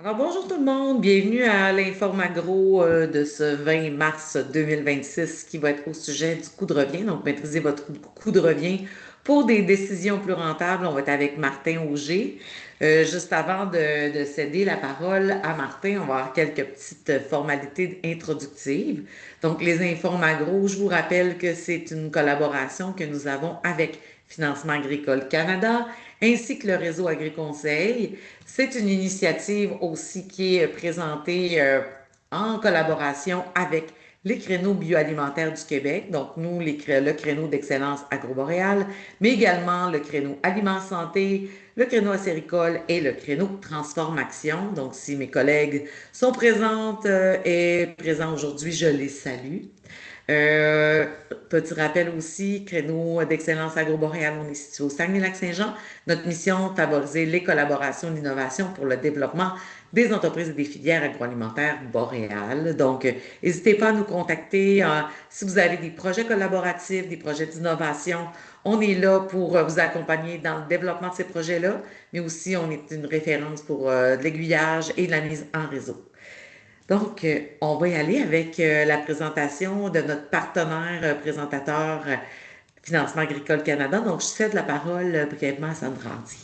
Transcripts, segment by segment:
Alors, bonjour tout le monde, bienvenue à l'Informagro de ce 20 mars 2026 qui va être au sujet du coût de revient. Donc, maîtriser votre coût de revient pour des décisions plus rentables. On va être avec Martin Auger. Juste avant de céder la parole à Martin, on va avoir quelques petites formalités introductives. Donc, les Informagro, je vous rappelle que c'est une collaboration que nous avons avec Financement agricole Canada ainsi que le réseau Agriconseil. C'est une initiative aussi qui est présentée en collaboration avec les créneaux bioalimentaires du Québec, donc nous, le créneau d'excellence agroboréale, mais également le créneau Aliments Santé, le créneau acéricole et le créneau Transformation. Donc, si mes collègues sont présentes et présents aujourd'hui, je les salue. Euh, Petit rappel aussi, créneau d'excellence agroboréale, on est situé au Saguenay-Lac-Saint-Jean. Notre mission, favoriser les collaborations et l'innovation pour le développement des entreprises et des filières agroalimentaires boréales. Donc, n'hésitez pas à nous contacter si vous avez des projets collaboratifs, des projets d'innovation. On est là pour vous accompagner dans le développement de ces projets-là, mais aussi on est une référence pour de l'aiguillage et de la mise en réseau. Donc, on va y aller avec la présentation de notre partenaire présentateur Financement agricole Canada. Donc, je cède la parole brièvement à Sandra Hardy.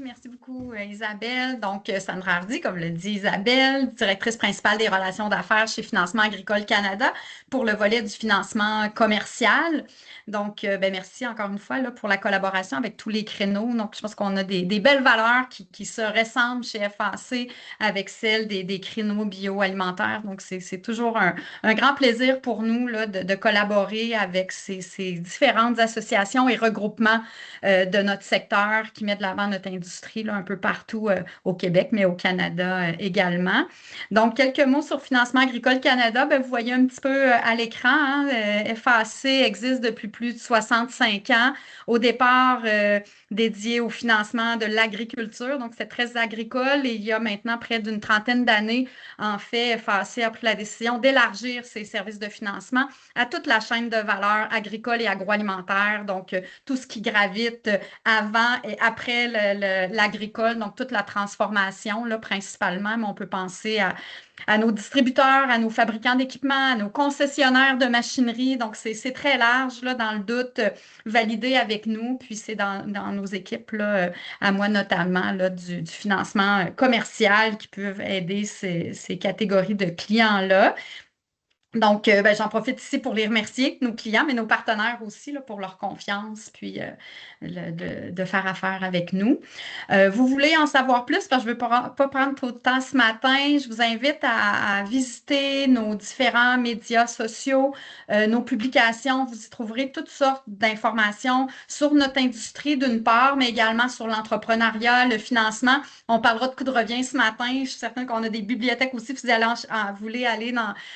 Merci beaucoup Isabelle. Donc, Sandra Hardy, comme le dit Isabelle, directrice principale des relations d'affaires chez Financement agricole Canada pour le volet du financement commercial. Donc, merci encore une fois là, pour la collaboration avec tous les créneaux. Donc, je pense qu'on a des belles valeurs qui se ressemblent chez FAC avec celles des créneaux bioalimentaires. Donc, c'est toujours un grand plaisir pour nous là, de collaborer avec ces différentes associations et regroupements de notre secteur qui met de l'avant notre industrie là, un peu partout au Québec, mais au Canada également. Donc, quelques mots sur Financement agricole Canada. Vous voyez un petit peu à l'écran, hein, FAC existe depuis plus de 65 ans. Au départ, dédié au financement de l'agriculture, donc c'est très agricole et il y a maintenant près d'une trentaine d'années, en fait, FAC a pris la décision d'élargir ses services de financement à toute la chaîne de valeur agricole et agroalimentaire, donc tout ce qui gravite avant et après l'agricole, donc toute la transformation là, principalement, mais on peut penser à nos distributeurs, à nos fabricants d'équipements, à nos concessionnaires de machinerie. Donc, c'est très large, là, dans le doute, validé avec nous. Puis, c'est dans nos équipes, là, à moi notamment, là, du financement commercial qui peuvent aider ces catégories de clients-là. Donc, j'en profite ici pour les remercier, nos clients, mais nos partenaires aussi, là, pour leur confiance, puis de faire affaire avec nous. Vous voulez en savoir plus, parce que je ne veux pas prendre trop de temps ce matin. Je vous invite à visiter nos différents médias sociaux, nos publications. Vous y trouverez toutes sortes d'informations sur notre industrie d'une part, mais également sur l'entrepreneuriat, le financement. On parlera de coût de revient ce matin. Je suis certaine qu'on a des bibliothèques aussi, si vous voulez aller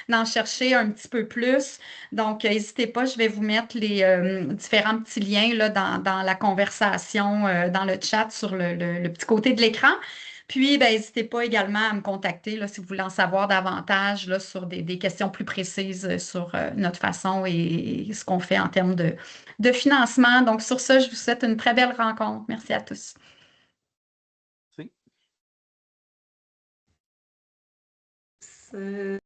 d'en chercher un petit peu plus. Donc, n'hésitez pas, je vais vous mettre les différents petits liens là, dans la conversation, dans le chat sur le petit côté de l'écran. Puis, n'hésitez pas également à me contacter là, si vous voulez en savoir davantage là, sur des questions plus précises sur notre façon et ce qu'on fait en termes de financement. Donc, sur ça, je vous souhaite une très belle rencontre. Merci à tous. Oui. Euh,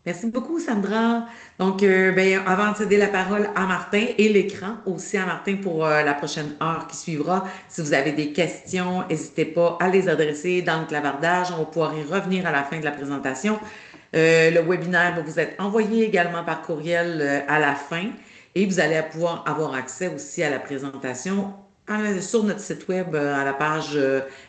Merci beaucoup, Sandra. Donc, avant de céder la parole à Martin et l'écran aussi à Martin pour la prochaine heure qui suivra, si vous avez des questions, n'hésitez pas à les adresser dans le clavardage. On va pouvoir y revenir à la fin de la présentation. Le webinaire va vous être envoyé également par courriel à la fin et vous allez pouvoir avoir accès aussi à la présentation sur notre site web à la page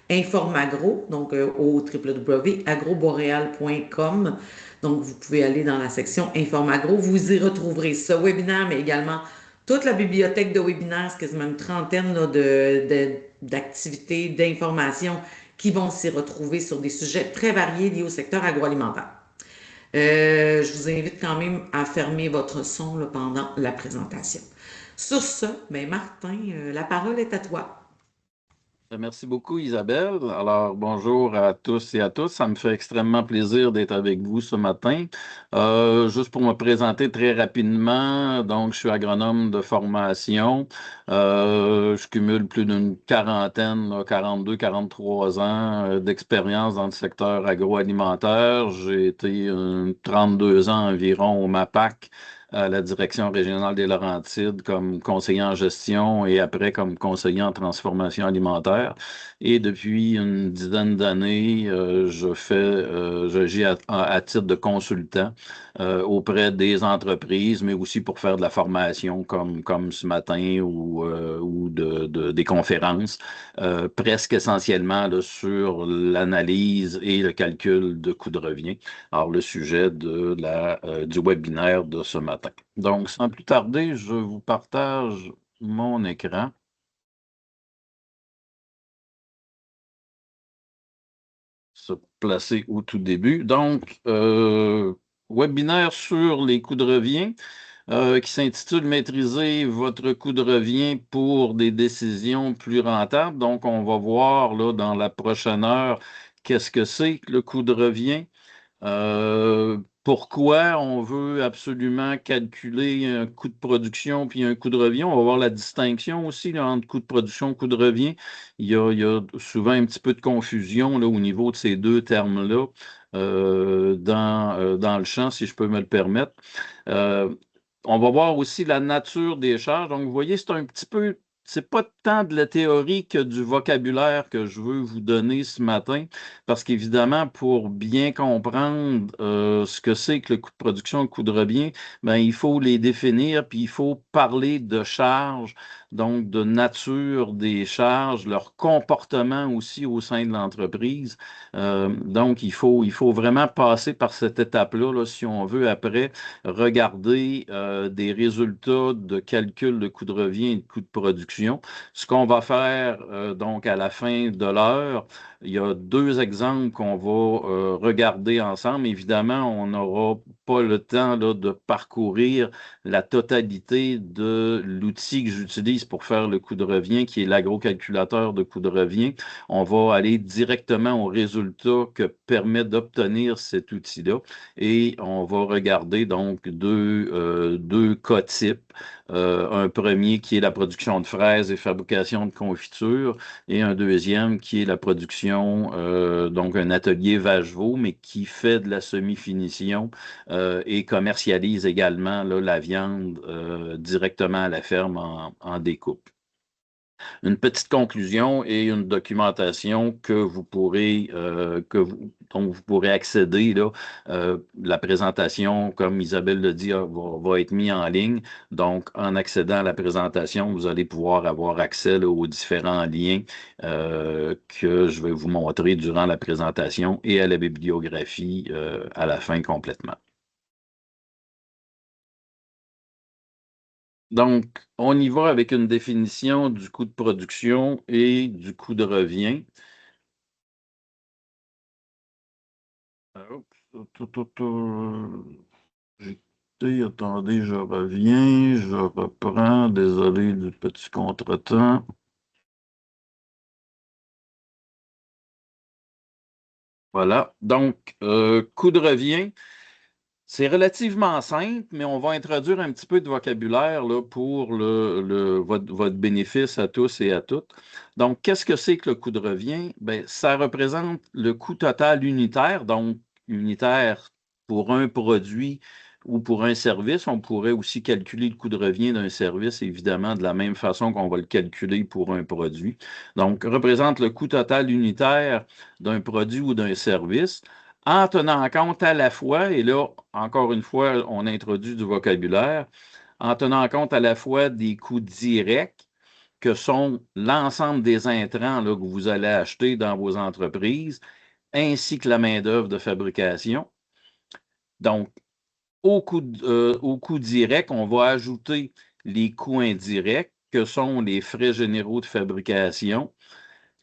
Informagro, donc au www.agroboreal.com. Donc, vous pouvez aller dans la section Informagro. Vous y retrouverez ce webinaire, mais également toute la bibliothèque de webinaires, c'est quasiment une trentaine là, d'activités, d'informations qui vont s'y retrouver sur des sujets très variés liés au secteur agroalimentaire. Je vous invite quand même à fermer votre son là, pendant la présentation. Sur ce, Martin, la parole est à toi. Merci beaucoup, Isabelle. Alors, bonjour à tous et à toutes. Ça me fait extrêmement plaisir d'être avec vous ce matin. Juste pour me présenter très rapidement, donc je suis agronome de formation. Je cumule plus d'une quarantaine, là, 42, 43 ans d'expérience dans le secteur agroalimentaire. J'ai été 32 ans environ au MAPAC, à la Direction régionale des Laurentides, comme conseiller en gestion et après comme conseiller en transformation alimentaire. Et depuis une dizaine d'années, j'agis à titre de consultant auprès des entreprises, mais aussi pour faire de la formation comme ce matin ou des conférences, presque essentiellement là, sur l'analyse et le calcul de coûts de revient. Alors, le sujet du webinaire de ce matin. Donc, sans plus tarder, je vous partage mon écran. Se placer au tout début. Donc, webinaire sur les coûts de revient qui s'intitule Maîtriser votre coût de revient pour des décisions plus rentables. Donc, on va voir là, dans la prochaine heure qu'est-ce que c'est que le coût de revient. Pourquoi on veut absolument calculer un coût de production puis un coût de revient? On va voir la distinction aussi là, entre coût de production et coût de revient. Il y a souvent un petit peu de confusion là, au niveau de ces deux termes-là dans le champ, si je peux me le permettre. Euh, on va voir aussi la nature des charges. Donc, vous voyez, c'est un petit peu, c'est pas tant de la théorie que du vocabulaire que je veux vous donner ce matin, parce qu'évidemment, pour bien comprendre ce que c'est que le coût de production, le coût de revient, ben, il faut les définir, puis il faut parler de charges, donc de nature des charges, leur comportement aussi au sein de l'entreprise. Donc, il faut vraiment passer par cette étape-là, là, si on veut après regarder des résultats de calcul de coût de revient et de coût de production. Ce qu'on va faire donc à la fin de l'heure, il y a deux exemples qu'on va regarder ensemble. Évidemment, on n'aura pas le temps là, de parcourir la totalité de l'outil que j'utilise pour faire le coût de revient, qui est l'agro-calculateur de coût de revient. On va aller directement au résultat que permet d'obtenir cet outil-là et on va regarder donc deux cas types. Un premier qui est la production de fraises et fabrication de confitures et un deuxième qui est la production, donc un atelier Vacheveau, mais qui fait de la semi-finition et commercialise également là, la viande directement à la ferme en découpe. Une petite conclusion et une documentation dont vous pourrez accéder. Là. La présentation, comme Isabelle le dit, va être mise en ligne. Donc, en accédant à la présentation, vous allez pouvoir avoir accès là, aux différents liens que je vais vous montrer durant la présentation et à la bibliographie à la fin complètement. Donc, on y va avec une définition du coût de production et du coût de revient. Attendez, je reviens, je reprends. Désolé du petit contretemps. Voilà. Donc, coût de revient. C'est relativement simple, mais on va introduire un petit peu de vocabulaire là, pour votre bénéfice à tous et à toutes. Donc, qu'est-ce que c'est que le coût de revient? Bien, ça représente le coût total unitaire, donc unitaire pour un produit ou pour un service. On pourrait aussi calculer le coût de revient d'un service, évidemment, de la même façon qu'on va le calculer pour un produit. Donc, représente le coût total unitaire d'un produit ou d'un service en tenant compte à la fois, et là, encore une fois, on introduit du vocabulaire, en tenant compte à la fois des coûts directs, que sont l'ensemble des intrants là, que vous allez acheter dans vos entreprises, ainsi que la main-d'œuvre de fabrication. Donc, au coût direct, on va ajouter les coûts indirects, que sont les frais généraux de fabrication,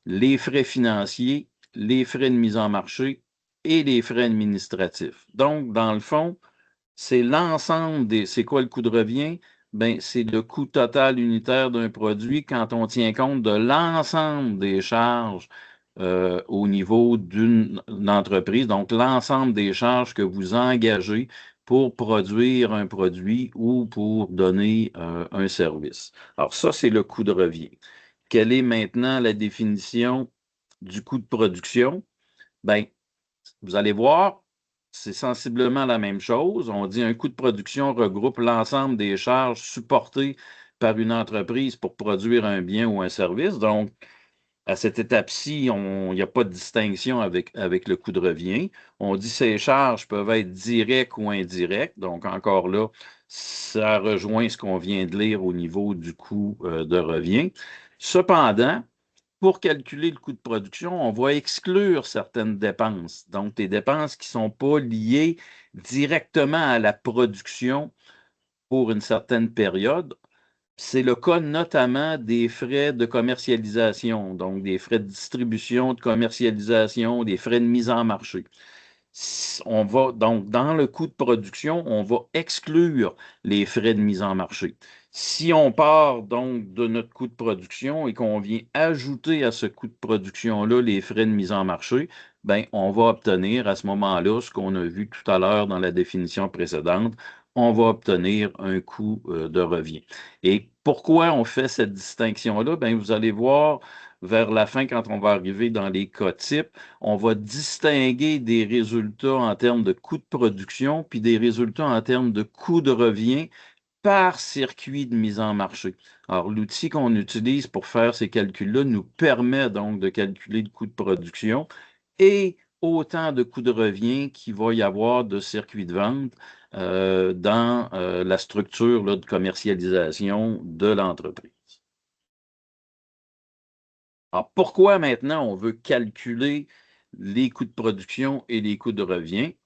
les frais financiers, les frais de mise en marché et les frais administratifs. Donc, dans le fond, c'est l'ensemble des. C'est quoi le coût de revient? ben, c'est le coût total unitaire d'un produit quand on tient compte de l'ensemble des charges au niveau d'une entreprise, donc l'ensemble des charges que vous engagez pour produire un produit ou pour donner un service. Alors ça, c'est le coût de revient. Quelle est maintenant la définition du coût de production? Ben, vous allez voir, c'est sensiblement la même chose. On dit un coût de production regroupe l'ensemble des charges supportées par une entreprise pour produire un bien ou un service. Donc, à cette étape-ci, il n'y a pas de distinction avec le coût de revient. On dit que ces charges peuvent être directes ou indirectes. Donc, encore là, ça rejoint ce qu'on vient de lire au niveau du coût de revient. Cependant, pour calculer le coût de production, on va exclure certaines dépenses. Donc, des dépenses qui ne sont pas liées directement à la production pour une certaine période. C'est le cas notamment des frais de commercialisation, donc des frais de distribution, de commercialisation, des frais de mise en marché. On va donc dans le coût de production, on va exclure les frais de mise en marché. Si on part donc de notre coût de production et qu'on vient ajouter à ce coût de production-là les frais de mise en marché, ben, on va obtenir à ce moment-là ce qu'on a vu tout à l'heure dans la définition précédente, on va obtenir un coût de revient. Et pourquoi on fait cette distinction-là? Ben, vous allez voir vers la fin, quand on va arriver dans les cas types, on va distinguer des résultats en termes de coût de production puis des résultats en termes de coût de revient par circuit de mise en marché. Alors, l'outil qu'on utilise pour faire ces calculs-là nous permet donc de calculer le coût de production et autant de coûts de revient qu'il va y avoir de circuits de vente dans la structure là, de commercialisation de l'entreprise. Alors, pourquoi maintenant on veut calculer les coûts de production et les coûts de revient?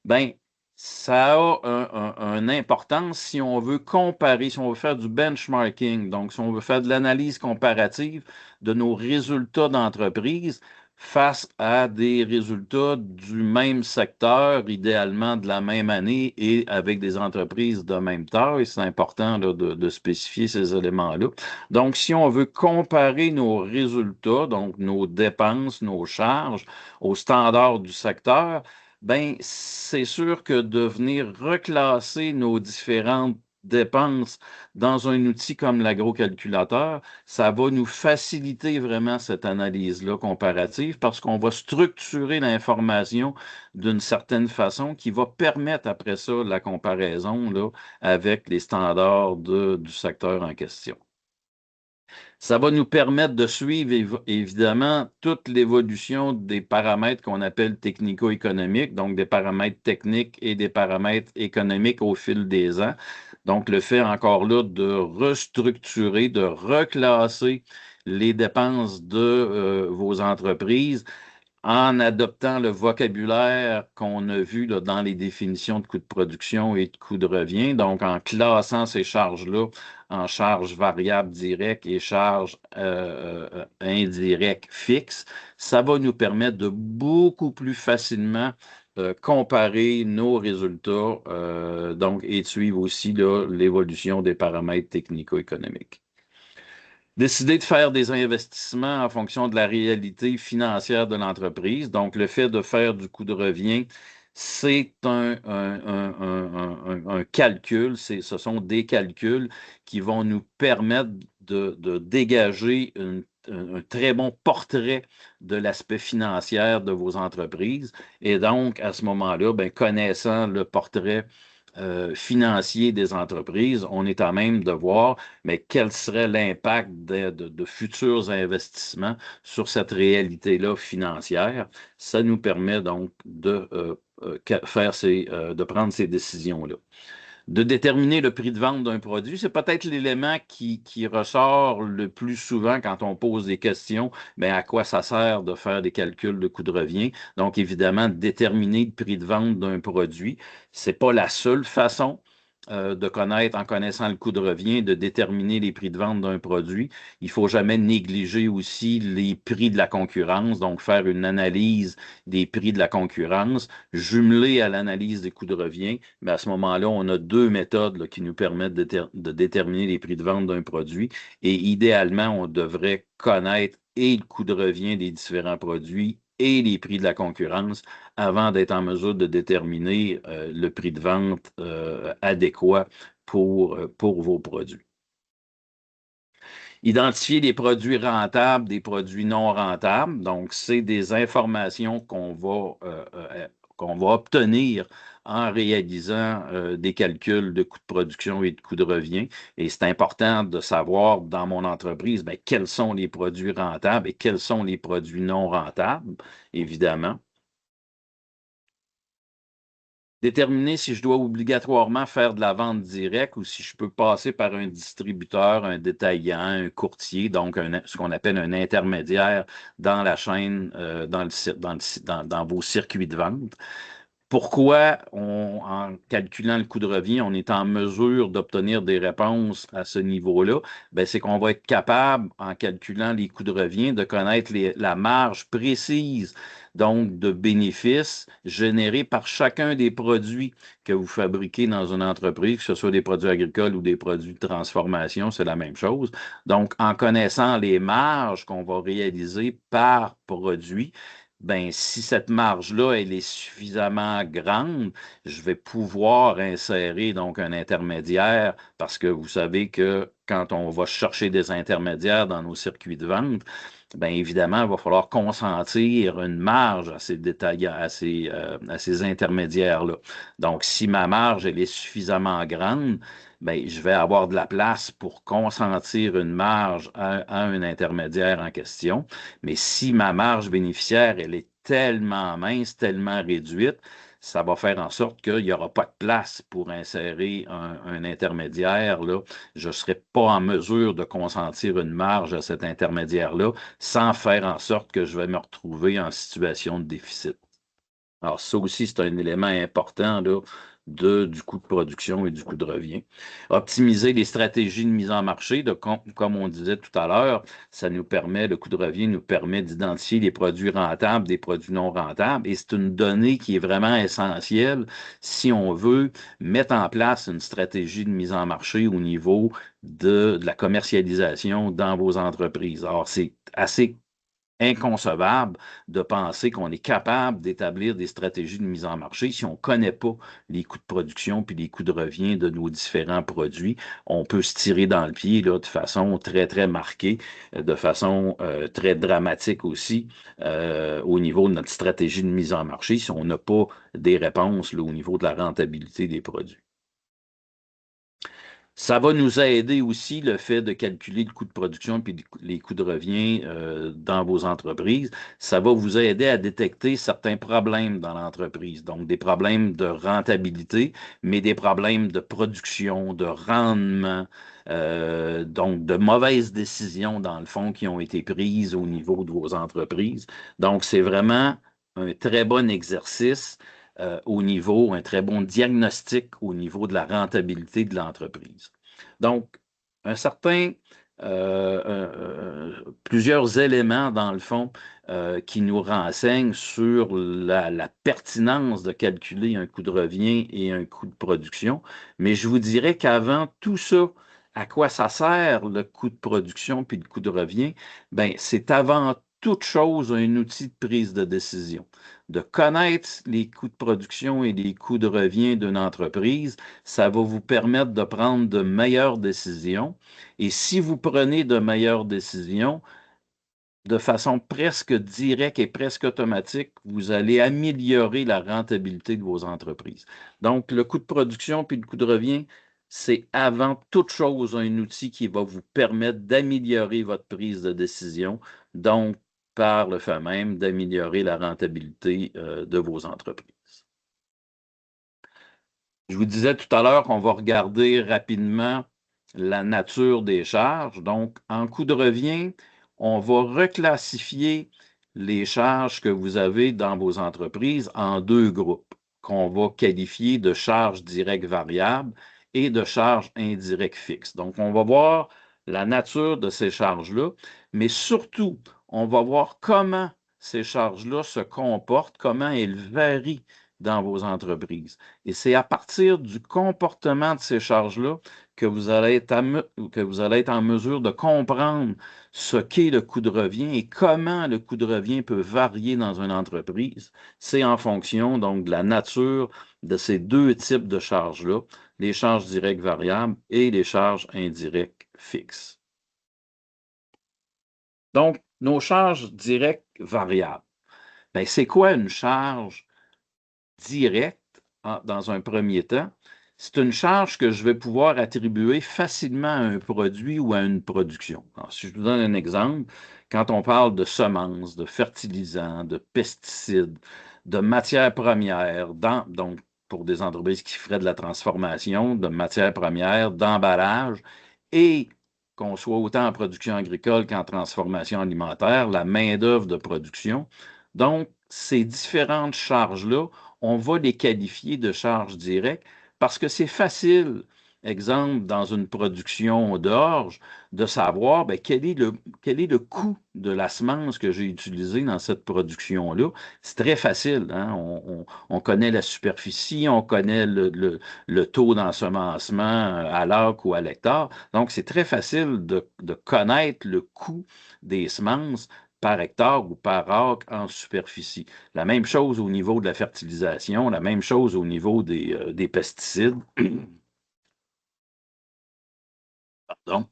Bien, ça a une importance si on veut comparer, si on veut faire du benchmarking, donc si on veut faire de l'analyse comparative de nos résultats d'entreprise face à des résultats du même secteur, idéalement de la même année et avec des entreprises de même taille. C'est important là, de spécifier ces éléments-là. Donc, si on veut comparer nos résultats, donc nos dépenses, nos charges aux standards du secteur, ben, c'est sûr que de venir reclasser nos différentes dépenses dans un outil comme l'agrocalculateur, ça va nous faciliter vraiment cette analyse-là comparative parce qu'on va structurer l'information d'une certaine façon qui va permettre après ça la comparaison là, avec les standards du secteur en question. Ça va nous permettre de suivre évidemment toute l'évolution des paramètres qu'on appelle technico-économiques, donc des paramètres techniques et des paramètres économiques au fil des ans. Donc, le fait encore là de restructurer, de reclasser les dépenses de vos entreprises en adoptant le vocabulaire qu'on a vu là, dans les définitions de coûts de production et de coûts de revient, donc en classant ces charges-là en charges variables directes et charges indirectes fixes, ça va nous permettre de beaucoup plus facilement comparer nos résultats donc, et de suivre aussi l'évolution des paramètres technico-économiques. Décider de faire des investissements en fonction de la réalité financière de l'entreprise. Donc, le fait de faire du coût de revient, c'est un calcul, ce sont des calculs qui vont nous permettre de dégager un très bon portrait de l'aspect financier de vos entreprises. Et donc, à ce moment-là, ben, connaissant le portrait financier des entreprises, on est à même de voir, mais quel serait l'impact de futurs investissements sur cette réalité-là financière. Ça nous permet donc de de prendre ces décisions-là. De déterminer le prix de vente d'un produit, c'est peut-être l'élément qui ressort le plus souvent quand on pose des questions, mais à quoi ça sert de faire des calculs de coût de revient? Donc, évidemment, déterminer le prix de vente d'un produit, c'est pas la seule façon de connaître, en connaissant le coût de revient, de déterminer les prix de vente d'un produit. Il ne faut jamais négliger aussi les prix de la concurrence, donc faire une analyse des prix de la concurrence, jumelée à l'analyse des coûts de revient. Mais à ce moment-là, on a deux méthodes là, qui nous permettent de déterminer les prix de vente d'un produit. Et idéalement, on devrait connaître et le coût de revient des différents produits et les prix de la concurrence avant d'être en mesure de déterminer le prix de vente adéquat pour vos produits. Identifier les produits rentables des produits non rentables. Donc, c'est des informations qu'on va obtenir en réalisant des calculs de coûts de production et de coûts de revient. Et c'est important de savoir dans mon entreprise quels sont les produits rentables et quels sont les produits non rentables, évidemment. Déterminer si je dois obligatoirement faire de la vente directe ou si je peux passer par un distributeur, un détaillant, un courtier, donc ce qu'on appelle un intermédiaire dans la chaîne, dans vos circuits de vente. Pourquoi, en calculant le coût de revient, on est en mesure d'obtenir des réponses à ce niveau-là? C'est qu'on va être capable, en calculant les coûts de revient, de connaître la marge précise, donc de bénéfices générés par chacun des produits que vous fabriquez dans une entreprise, que ce soit des produits agricoles ou des produits de transformation, c'est la même chose. Donc, en connaissant les marges qu'on va réaliser par produit, si cette marge-là, elle est suffisamment grande, je vais pouvoir insérer donc un intermédiaire parce que vous savez que quand on va chercher des intermédiaires dans nos circuits de vente, évidemment, il va falloir consentir une marge à ces détaillants, à ces intermédiaires-là. Donc, si ma marge, elle est suffisamment grande, je vais avoir de la place pour consentir une marge à un intermédiaire en question. Mais si ma marge bénéficiaire, elle est tellement mince, tellement réduite, ça va faire en sorte qu'il n'y aura pas de place pour insérer un intermédiaire. Là. Je ne serai pas en mesure de consentir une marge à cet intermédiaire-là sans faire en sorte que je vais me retrouver en situation de déficit. Alors, ça aussi, c'est un élément important là, du coût de production et du coût de revient. Optimiser les stratégies de mise en marché, comme on disait tout à l'heure, le coût de revient nous permet d'identifier les produits rentables des produits non rentables et c'est une donnée qui est vraiment essentielle si on veut mettre en place une stratégie de mise en marché au niveau de la commercialisation dans vos entreprises. Alors, c'est assez inconcevable de penser qu'on est capable d'établir des stratégies de mise en marché si on ne connaît pas les coûts de production puis les coûts de revient de nos différents produits. On peut se tirer dans le pied là, de façon très, très marquée, de façon très dramatique aussi au niveau de notre stratégie de mise en marché si on n'a pas des réponses là, au niveau de la rentabilité des produits. Ça va nous aider aussi le fait de calculer le coût de production puis les coûts de revient dans vos entreprises. Ça va vous aider à détecter certains problèmes dans l'entreprise. Donc, des problèmes de rentabilité, mais des problèmes de production, de rendement, donc de mauvaises décisions, dans le fond, qui ont été prises au niveau de vos entreprises. Donc, c'est vraiment un très bon exercice un très bon diagnostic au niveau de la rentabilité de l'entreprise. Donc, plusieurs éléments, dans le fond, qui nous renseignent sur la pertinence de calculer un coût de revient et un coût de production. Mais je vous dirais qu'avant tout ça, à quoi ça sert le coût de production puis le coût de revient? C'est avant toute chose un outil de prise de décision. De connaître les coûts de production et les coûts de revient d'une entreprise, ça va vous permettre de prendre de meilleures décisions. Et si vous prenez de meilleures décisions, de façon presque directe et presque automatique, vous allez améliorer la rentabilité de vos entreprises. Donc, le coût de production puis le coût de revient, c'est avant toute chose un outil qui va vous permettre d'améliorer votre prise de décision, donc par le fait même d'améliorer la rentabilité de vos entreprises. Je vous disais tout à l'heure qu'on va regarder rapidement la nature des charges. Donc, en coût de revient, on va reclassifier les charges que vous avez dans vos entreprises en deux groupes qu'on va qualifier de charges directes variables et de charges indirectes fixes. Donc, on va voir la nature de ces charges-là, mais surtout, on va voir comment ces charges-là se comportent, comment elles varient dans vos entreprises. Et c'est à partir du comportement de ces charges-là que vous allez être en mesure de comprendre ce qu'est le coût de revient et comment le coût de revient peut varier dans une entreprise. C'est en fonction donc de la nature de ces deux types de charges-là, les charges directes variables et les charges indirectes fixes. Donc, nos charges directes variables. Bien, c'est quoi une charge directe dans un premier temps? C'est une charge que je vais pouvoir attribuer facilement à un produit ou à une production. Alors, si je vous donne un exemple, quand on parle de semences, de fertilisants, de pesticides, de matières premières, donc pour des entreprises qui feraient de la transformation, de matières premières, d'emballage, et qu'on soit autant en production agricole qu'en transformation alimentaire, la main-d'œuvre de production. Donc, ces différentes charges-là, on va les qualifier de charges directes parce que c'est facile, exemple, dans une production d'orge, de savoir bien, quel est le coût de la semence que j'ai utilisée dans cette production-là. C'est très facile. Hein? On connaît la superficie, on connaît le taux d'ensemencement à l'acre ou à l'hectare. Donc, c'est très facile de connaître le coût des semences par hectare ou par acre en superficie. La même chose au niveau de la fertilisation, la même chose au niveau des pesticides. Pardon.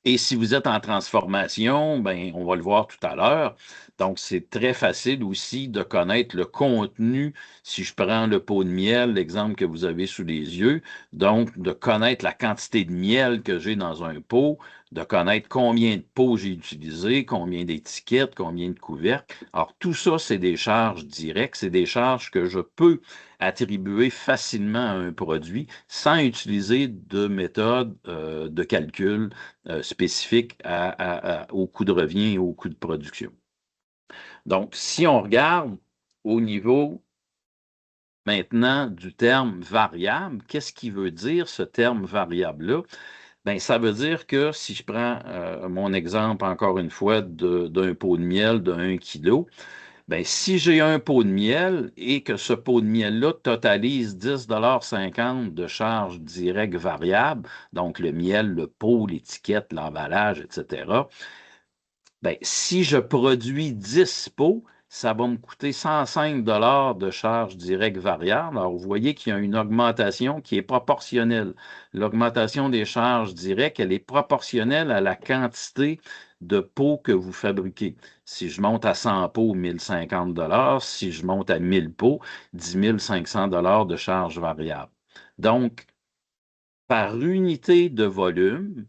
Et si vous êtes en transformation, ben, on va le voir tout à l'heure. Donc, c'est très facile aussi de connaître le contenu. Si je prends le pot de miel, l'exemple que vous avez sous les yeux, donc de connaître la quantité de miel que j'ai dans un pot, de connaître combien de pots j'ai utilisé, combien d'étiquettes, combien de couvercles. Alors, tout ça, c'est des charges directes, c'est des charges que je peux attribuer facilement à un produit sans utiliser de méthode de calcul spécifique au coût de revient et au coût de production. Donc, si on regarde au niveau maintenant du terme variable, qu'est-ce qui veut dire ce terme variable-là? Bien, ça veut dire que si je prends mon exemple encore une fois d'un pot de miel de 1 kg, bien, si j'ai un pot de miel et que ce pot de miel-là totalise 10,50 $ de charges directes variables, donc le miel, le pot, l'étiquette, l'emballage, etc., bien, si je produis 10 pots, ça va me coûter 105 $ de charges directes variables. Alors, vous voyez qu'il y a une augmentation qui est proportionnelle. L'augmentation des charges directes, elle est proportionnelle à la quantité de pots que vous fabriquez. Si je monte à 100 pots, 1050 $. Si je monte à 1000 pots, 10 500 $ de charges variables. Donc, par unité de volume,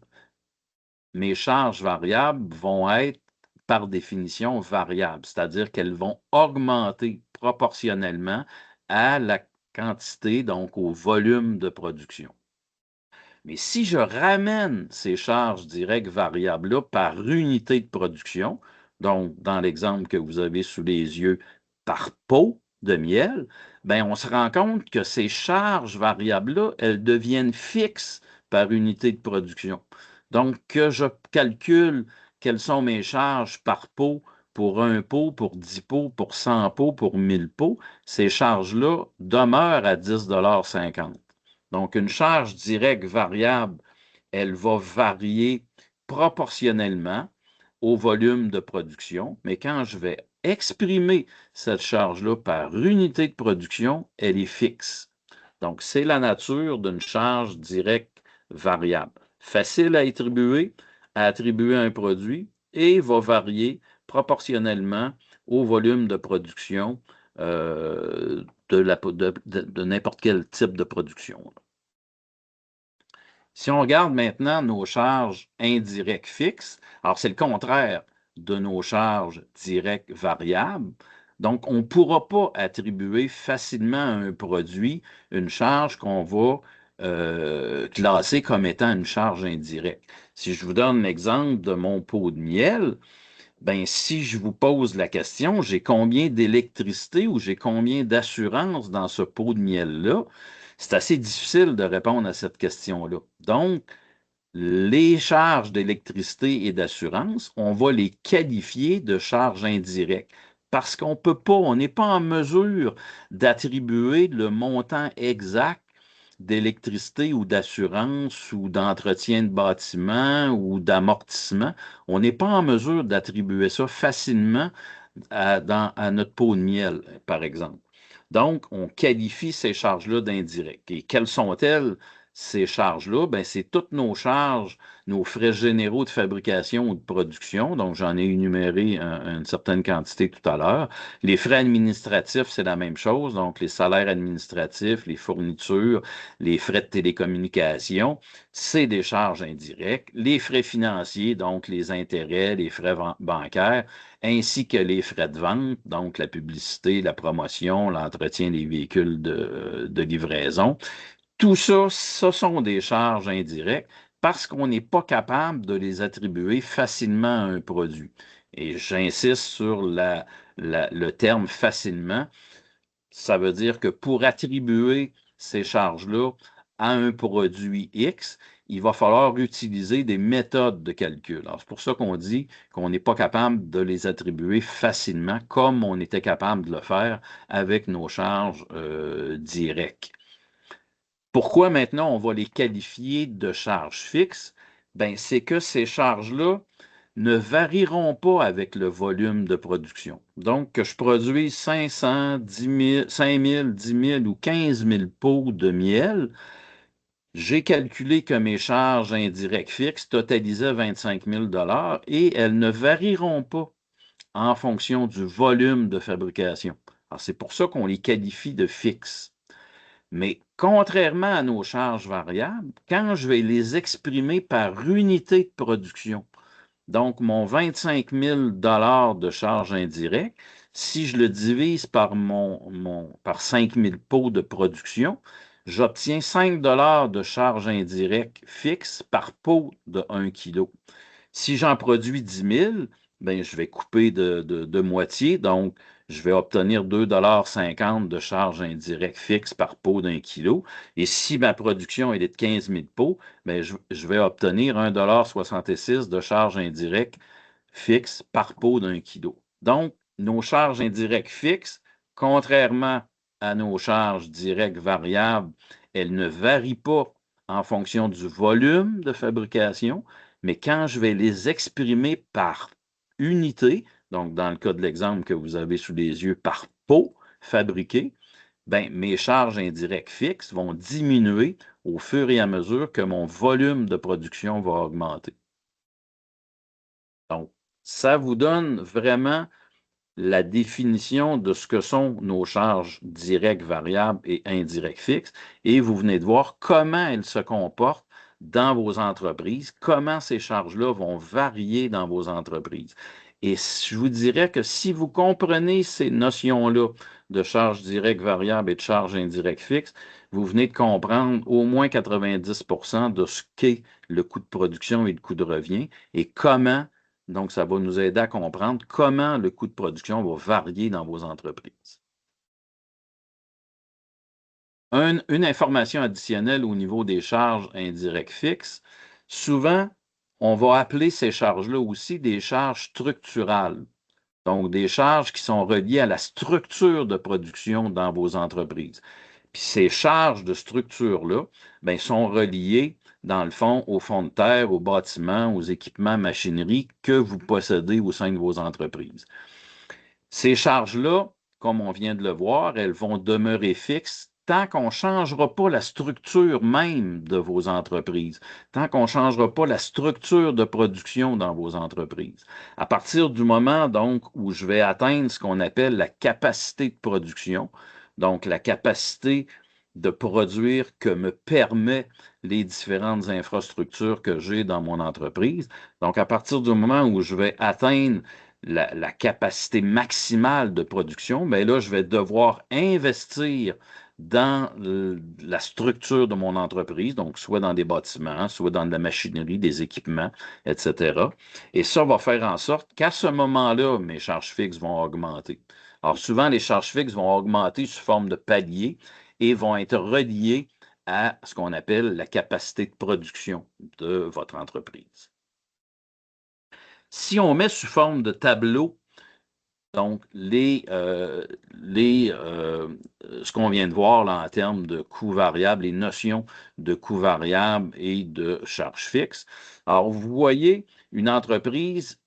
mes charges variables vont être par définition variables, c'est-à-dire qu'elles vont augmenter proportionnellement à la quantité, donc au volume de production. Mais si je ramène ces charges directes variables-là par unité de production, donc dans l'exemple que vous avez sous les yeux, par pot de miel, bien, on se rend compte que ces charges variables-là, elles deviennent fixes par unité de production. Donc, que je calcule quelles sont mes charges par pot pour 1 pot, pour 10 pots, pour 100 pots, pour 1000 pots, ces charges-là demeurent à 10,50 $. Donc, une charge directe variable, elle va varier proportionnellement au volume de production, mais quand je vais exprimer cette charge-là par unité de production, elle est fixe. Donc, c'est la nature d'une charge directe variable. Facile à attribuer à un produit et va varier proportionnellement au volume de production de n'importe quel type de production. Si on regarde maintenant nos charges indirectes fixes, alors c'est le contraire de nos charges directes variables. Donc, on ne pourra pas attribuer facilement à un produit une charge qu'on va classer comme étant une charge indirecte. Si je vous donne l'exemple de mon pot de miel, ben, si je vous pose la question, j'ai combien d'électricité ou j'ai combien d'assurance dans ce pot de miel-là? C'est assez difficile de répondre à cette question-là. Donc, les charges d'électricité et d'assurance, on va les qualifier de charges indirectes parce qu'on peut pas, on n'est pas en mesure d'attribuer le montant exact d'électricité ou d'assurance ou d'entretien de bâtiment ou d'amortissement. On n'est pas en mesure d'attribuer ça facilement à notre pot de miel, par exemple. Donc, on qualifie ces charges-là d'indirectes. Et quelles sont-elles, ces charges-là? Ben, c'est toutes nos charges, nos frais généraux de fabrication ou de production. Donc, j'en ai énuméré une certaine quantité tout à l'heure. Les frais administratifs, c'est la même chose. Donc, les salaires administratifs, les fournitures, les frais de télécommunication, c'est des charges indirectes. Les frais financiers, donc les intérêts, les frais bancaires, ainsi que les frais de vente, donc la publicité, la promotion, l'entretien des véhicules de livraison. Tout ça, ce sont des charges indirectes parce qu'on n'est pas capable de les attribuer facilement à un produit. Et j'insiste sur le terme facilement. Ça veut dire que pour attribuer ces charges-là à un produit X, il va falloir utiliser des méthodes de calcul. Alors, c'est pour ça qu'on dit qu'on n'est pas capable de les attribuer facilement comme on était capable de le faire avec nos charges directes. Pourquoi maintenant on va les qualifier de charges fixes? Ben, c'est que ces charges-là ne varieront pas avec le volume de production. Donc, que je produise 500, 10 000, 5 000, 10 000 ou 15 000 pots de miel, j'ai calculé que mes charges indirectes fixes totalisaient 25 000 et elles ne varieront pas en fonction du volume de fabrication. Alors, c'est pour ça qu'on les qualifie de fixes. Mais contrairement à nos charges variables, quand je vais les exprimer par unité de production, donc mon 25 000 de charges indirectes, si je le divise par 5 000 pots de production, j'obtiens 5 de charges indirectes fixes par pot de 1 kg. Si j'en produis 10 000, ben, je vais couper de moitié, donc je vais obtenir 2,50 de charges indirectes fixes par pot d'un kilo. Et si ma production est de 15 000 pots, ben, je vais obtenir 1,66 de charges indirectes fixes par pot d'un kilo. Donc, nos charges indirectes fixes, contrairement à nos charges directes variables, elles ne varient pas en fonction du volume de fabrication, mais quand je vais les exprimer par unité, donc dans le cas de l'exemple que vous avez sous les yeux, par pot fabriqué, ben, mes charges indirectes fixes vont diminuer au fur et à mesure que mon volume de production va augmenter. Donc, ça vous donne vraiment la définition de ce que sont nos charges directes, variables et indirectes fixes. Et vous venez de voir comment elles se comportent dans vos entreprises, comment ces charges-là vont varier dans vos entreprises. Et je vous dirais que si vous comprenez ces notions-là de charges directes, variables et de charges indirectes fixes, vous venez de comprendre au moins 90% de ce qu'est le coût de production et le coût de revient et comment donc, ça va nous aider à comprendre comment le coût de production va varier dans vos entreprises. Une information additionnelle au niveau des charges indirectes fixes, souvent, on va appeler ces charges-là aussi des charges structurales. Donc, des charges qui sont reliées à la structure de production dans vos entreprises. Puis ces charges de structure-là ben, sont reliées, dans le fond, au fond de terre, aux bâtiments, aux équipements, machinerie que vous possédez au sein de vos entreprises. Ces charges-là, comme on vient de le voir, elles vont demeurer fixes tant qu'on ne changera pas la structure même de vos entreprises, tant qu'on ne changera pas la structure de production dans vos entreprises. À partir du moment, donc, où je vais atteindre ce qu'on appelle la capacité de production, donc la capacité de produire que me permet les différentes infrastructures que j'ai dans mon entreprise. Donc, à partir du moment où je vais atteindre la capacité maximale de production, bien là, je vais devoir investir dans la structure de mon entreprise, donc soit dans des bâtiments, soit dans de la machinerie, des équipements, etc. Et ça va faire en sorte qu'à ce moment-là, mes charges fixes vont augmenter. Alors, souvent, les charges fixes vont augmenter sous forme de paliers et vont être reliés à ce qu'on appelle la capacité de production de votre entreprise. Si on met sous forme de tableau, donc ce qu'on vient de voir là, en termes de coûts variables, les notions de coûts variables et de charges fixes, alors vous voyez une entreprise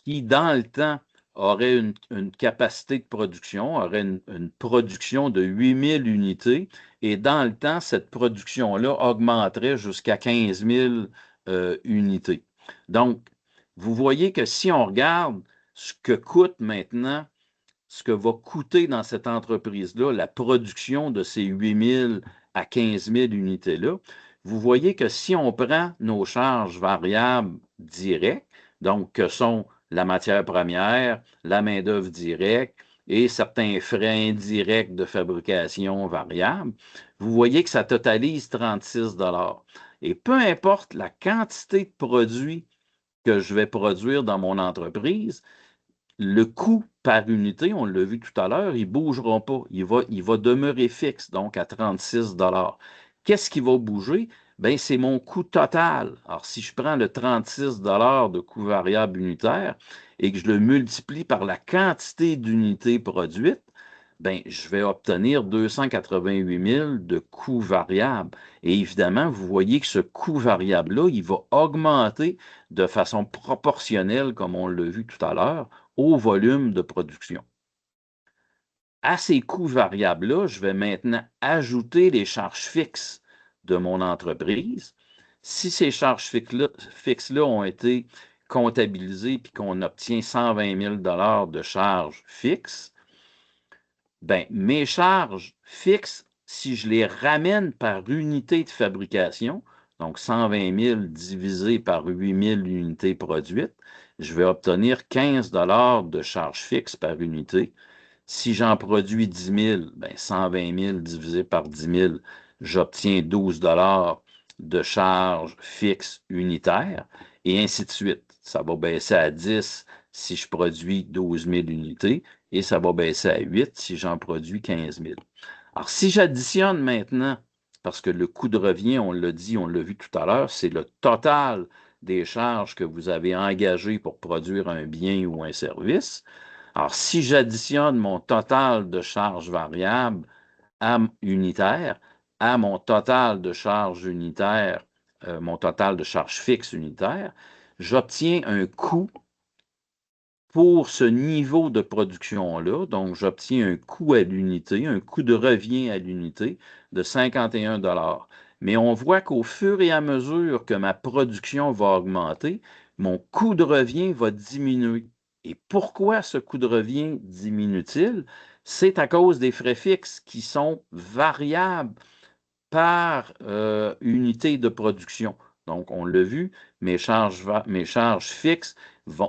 qui, dans le temps, aurait une capacité de production, aurait une production de 8000 unités, et dans le temps, cette production-là augmenterait jusqu'à 15 000 unités. Donc, vous voyez que si on regarde ce que coûte maintenant, ce que va coûter dans cette entreprise-là, la production de ces 8000 à 15 000 unités-là, vous voyez que si on prend nos charges variables directes, donc que sont la matière première, la main-d'œuvre directe et certains frais indirects de fabrication variables, vous voyez que ça totalise 36 $. Et peu importe la quantité de produits que je vais produire dans mon entreprise, le coût par unité, on l'a vu tout à l'heure, il ne bougera pas. Il va demeurer fixe, donc à 36 $. Qu'est-ce qui va bouger? Bien, c'est mon coût total. Alors, si je prends le 36 $ de coût variable unitaire et que je le multiplie par la quantité d'unités produites, bien, je vais obtenir 288 000 de coût variable. Et évidemment, vous voyez que ce coût variable-là, il va augmenter de façon proportionnelle, comme on l'a vu tout à l'heure, au volume de production. À ces coûts variables-là, je vais maintenant ajouter les charges fixes de mon entreprise. Si ces charges fixes-là ont été comptabilisées et qu'on obtient 120 000 $ de charges fixes, bien, mes charges fixes, si je les ramène par unité de fabrication, donc 120 000 divisé par 8 000 unités produites, je vais obtenir 15 $ de charges fixes par unité. Si j'en produis 10 000, bien 120 000 divisé par 10 000, j'obtiens 12 $ de charges fixes unitaires, et ainsi de suite. Ça va baisser à 10 si je produis 12 000 unités, et ça va baisser à 8 si j'en produis 15 000. Alors, si j'additionne maintenant, parce que le coût de revient, on l'a dit, on l'a vu tout à l'heure, c'est le total des charges que vous avez engagées pour produire un bien ou un service. Alors, si j'additionne mon total de charges variables unitaires à mon total de charges unitaires, mon total de charges fixes unitaires, j'obtiens un coût pour ce niveau de production-là. Donc, j'obtiens un coût à l'unité, un coût de revient à l'unité de 51 $. Mais on voit qu'au fur et à mesure que ma production va augmenter, mon coût de revient va diminuer. Et pourquoi ce coût de revient diminue-t-il? C'est à cause des frais fixes qui sont variables par unité de production. Donc, on l'a vu, mes charges fixes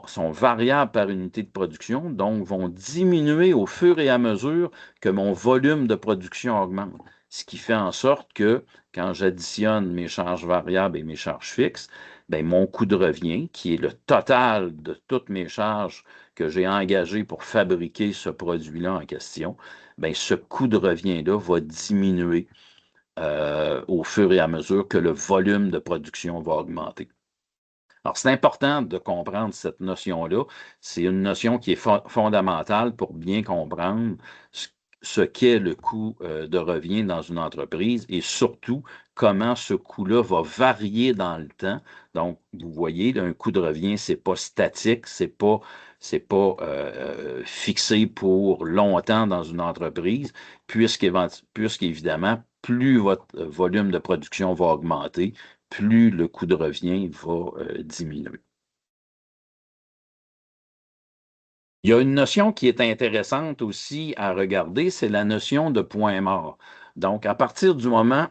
sont variables par unité de production, donc vont diminuer au fur et à mesure que mon volume de production augmente. Ce qui fait en sorte que quand j'additionne mes charges variables et mes charges fixes, bien, mon coût de revient, qui est le total de toutes mes charges que j'ai engagées pour fabriquer ce produit-là en question, bien, ce coût de revient-là va diminuer au fur et à mesure que le volume de production va augmenter. Alors, c'est important de comprendre cette notion-là. C'est une notion qui est fondamentale pour bien comprendre ce qu'est le coût de revient dans une entreprise et surtout comment ce coût-là va varier dans le temps. Donc, vous voyez, un coût de revient, ce n'est pas statique, c'est pas fixé pour longtemps dans une entreprise, puisqu'évidemment, plus votre volume de production va augmenter, plus le coût de revient va diminuer. Il y a une notion qui est intéressante aussi à regarder, c'est la notion de point mort. Donc, à partir du moment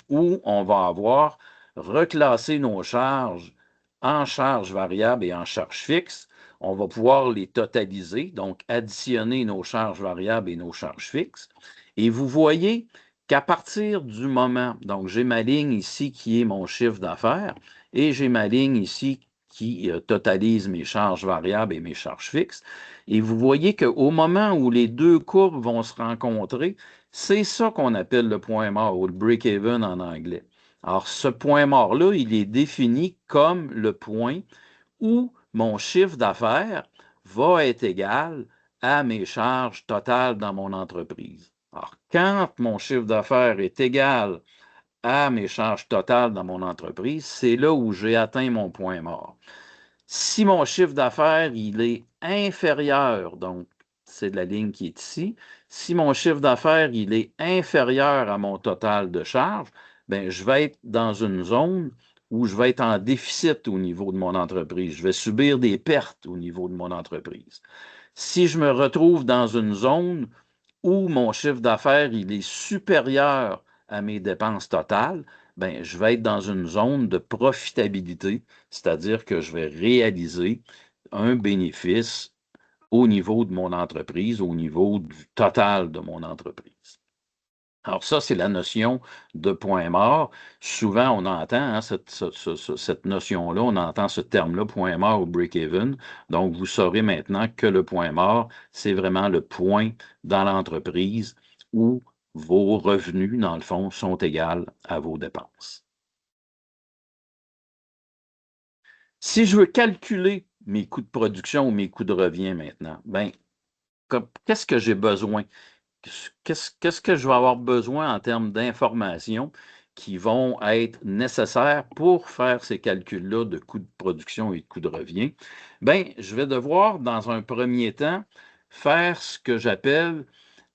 où on va avoir reclassé nos charges en charges variables et en charges fixes, on va pouvoir les totaliser, donc additionner nos charges variables et nos charges fixes. Et vous voyez qu'à partir du moment, donc j'ai ma ligne ici qui est mon chiffre d'affaires et j'ai ma ligne ici qui totalise mes charges variables et mes charges fixes. Et vous voyez qu'au moment où les deux courbes vont se rencontrer, c'est ça qu'on appelle le point mort ou le break-even en anglais. Alors, ce point mort-là, il est défini comme le point où mon chiffre d'affaires va être égal à mes charges totales dans mon entreprise. Alors, quand mon chiffre d'affaires est égal à mes charges totales dans mon entreprise, c'est là où j'ai atteint mon point mort. Si mon chiffre d'affaires, il est inférieur, donc c'est la ligne qui est ici, si mon chiffre d'affaires, il est inférieur à mon total de charges, bien, je vais être dans une zone où je vais être en déficit au niveau de mon entreprise. Je vais subir des pertes au niveau de mon entreprise. Si je me retrouve dans une zone où mon chiffre d'affaires il est supérieur à mes dépenses totales, bien, je vais être dans une zone de profitabilité, c'est-à-dire que je vais réaliser un bénéfice au niveau de mon entreprise, au niveau du total de mon entreprise. Alors ça, c'est la notion de point mort. Souvent, on entend cette notion-là, on entend ce terme-là, point mort ou break-even. Donc, vous saurez maintenant que le point mort, c'est vraiment le point dans l'entreprise où vos revenus, dans le fond, sont égaux à vos dépenses. Si je veux calculer mes coûts de production ou mes coûts de revient maintenant, bien, qu'est-ce que j'ai besoin? Qu'est-ce que je vais avoir besoin en termes d'informations qui vont être nécessaires pour faire ces calculs-là de coûts de production et de coûts de revient? Bien, je vais devoir, dans un premier temps, faire ce que j'appelle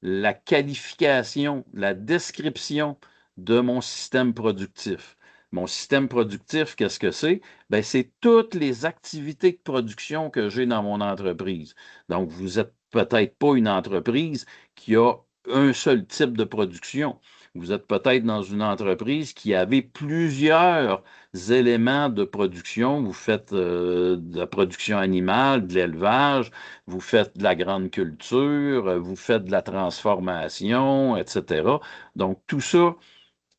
la qualification, la description de mon système productif. Mon système productif, qu'est-ce que c'est? Bien, c'est toutes les activités de production que j'ai dans mon entreprise. Donc, vous n'êtes peut-être pas une entreprise qui a un seul type de production. Vous êtes peut-être dans une entreprise qui avait plusieurs éléments de production. Vous faites de la production animale, de l'élevage, vous faites de la grande culture, vous faites de la transformation, etc. Donc, tout ça,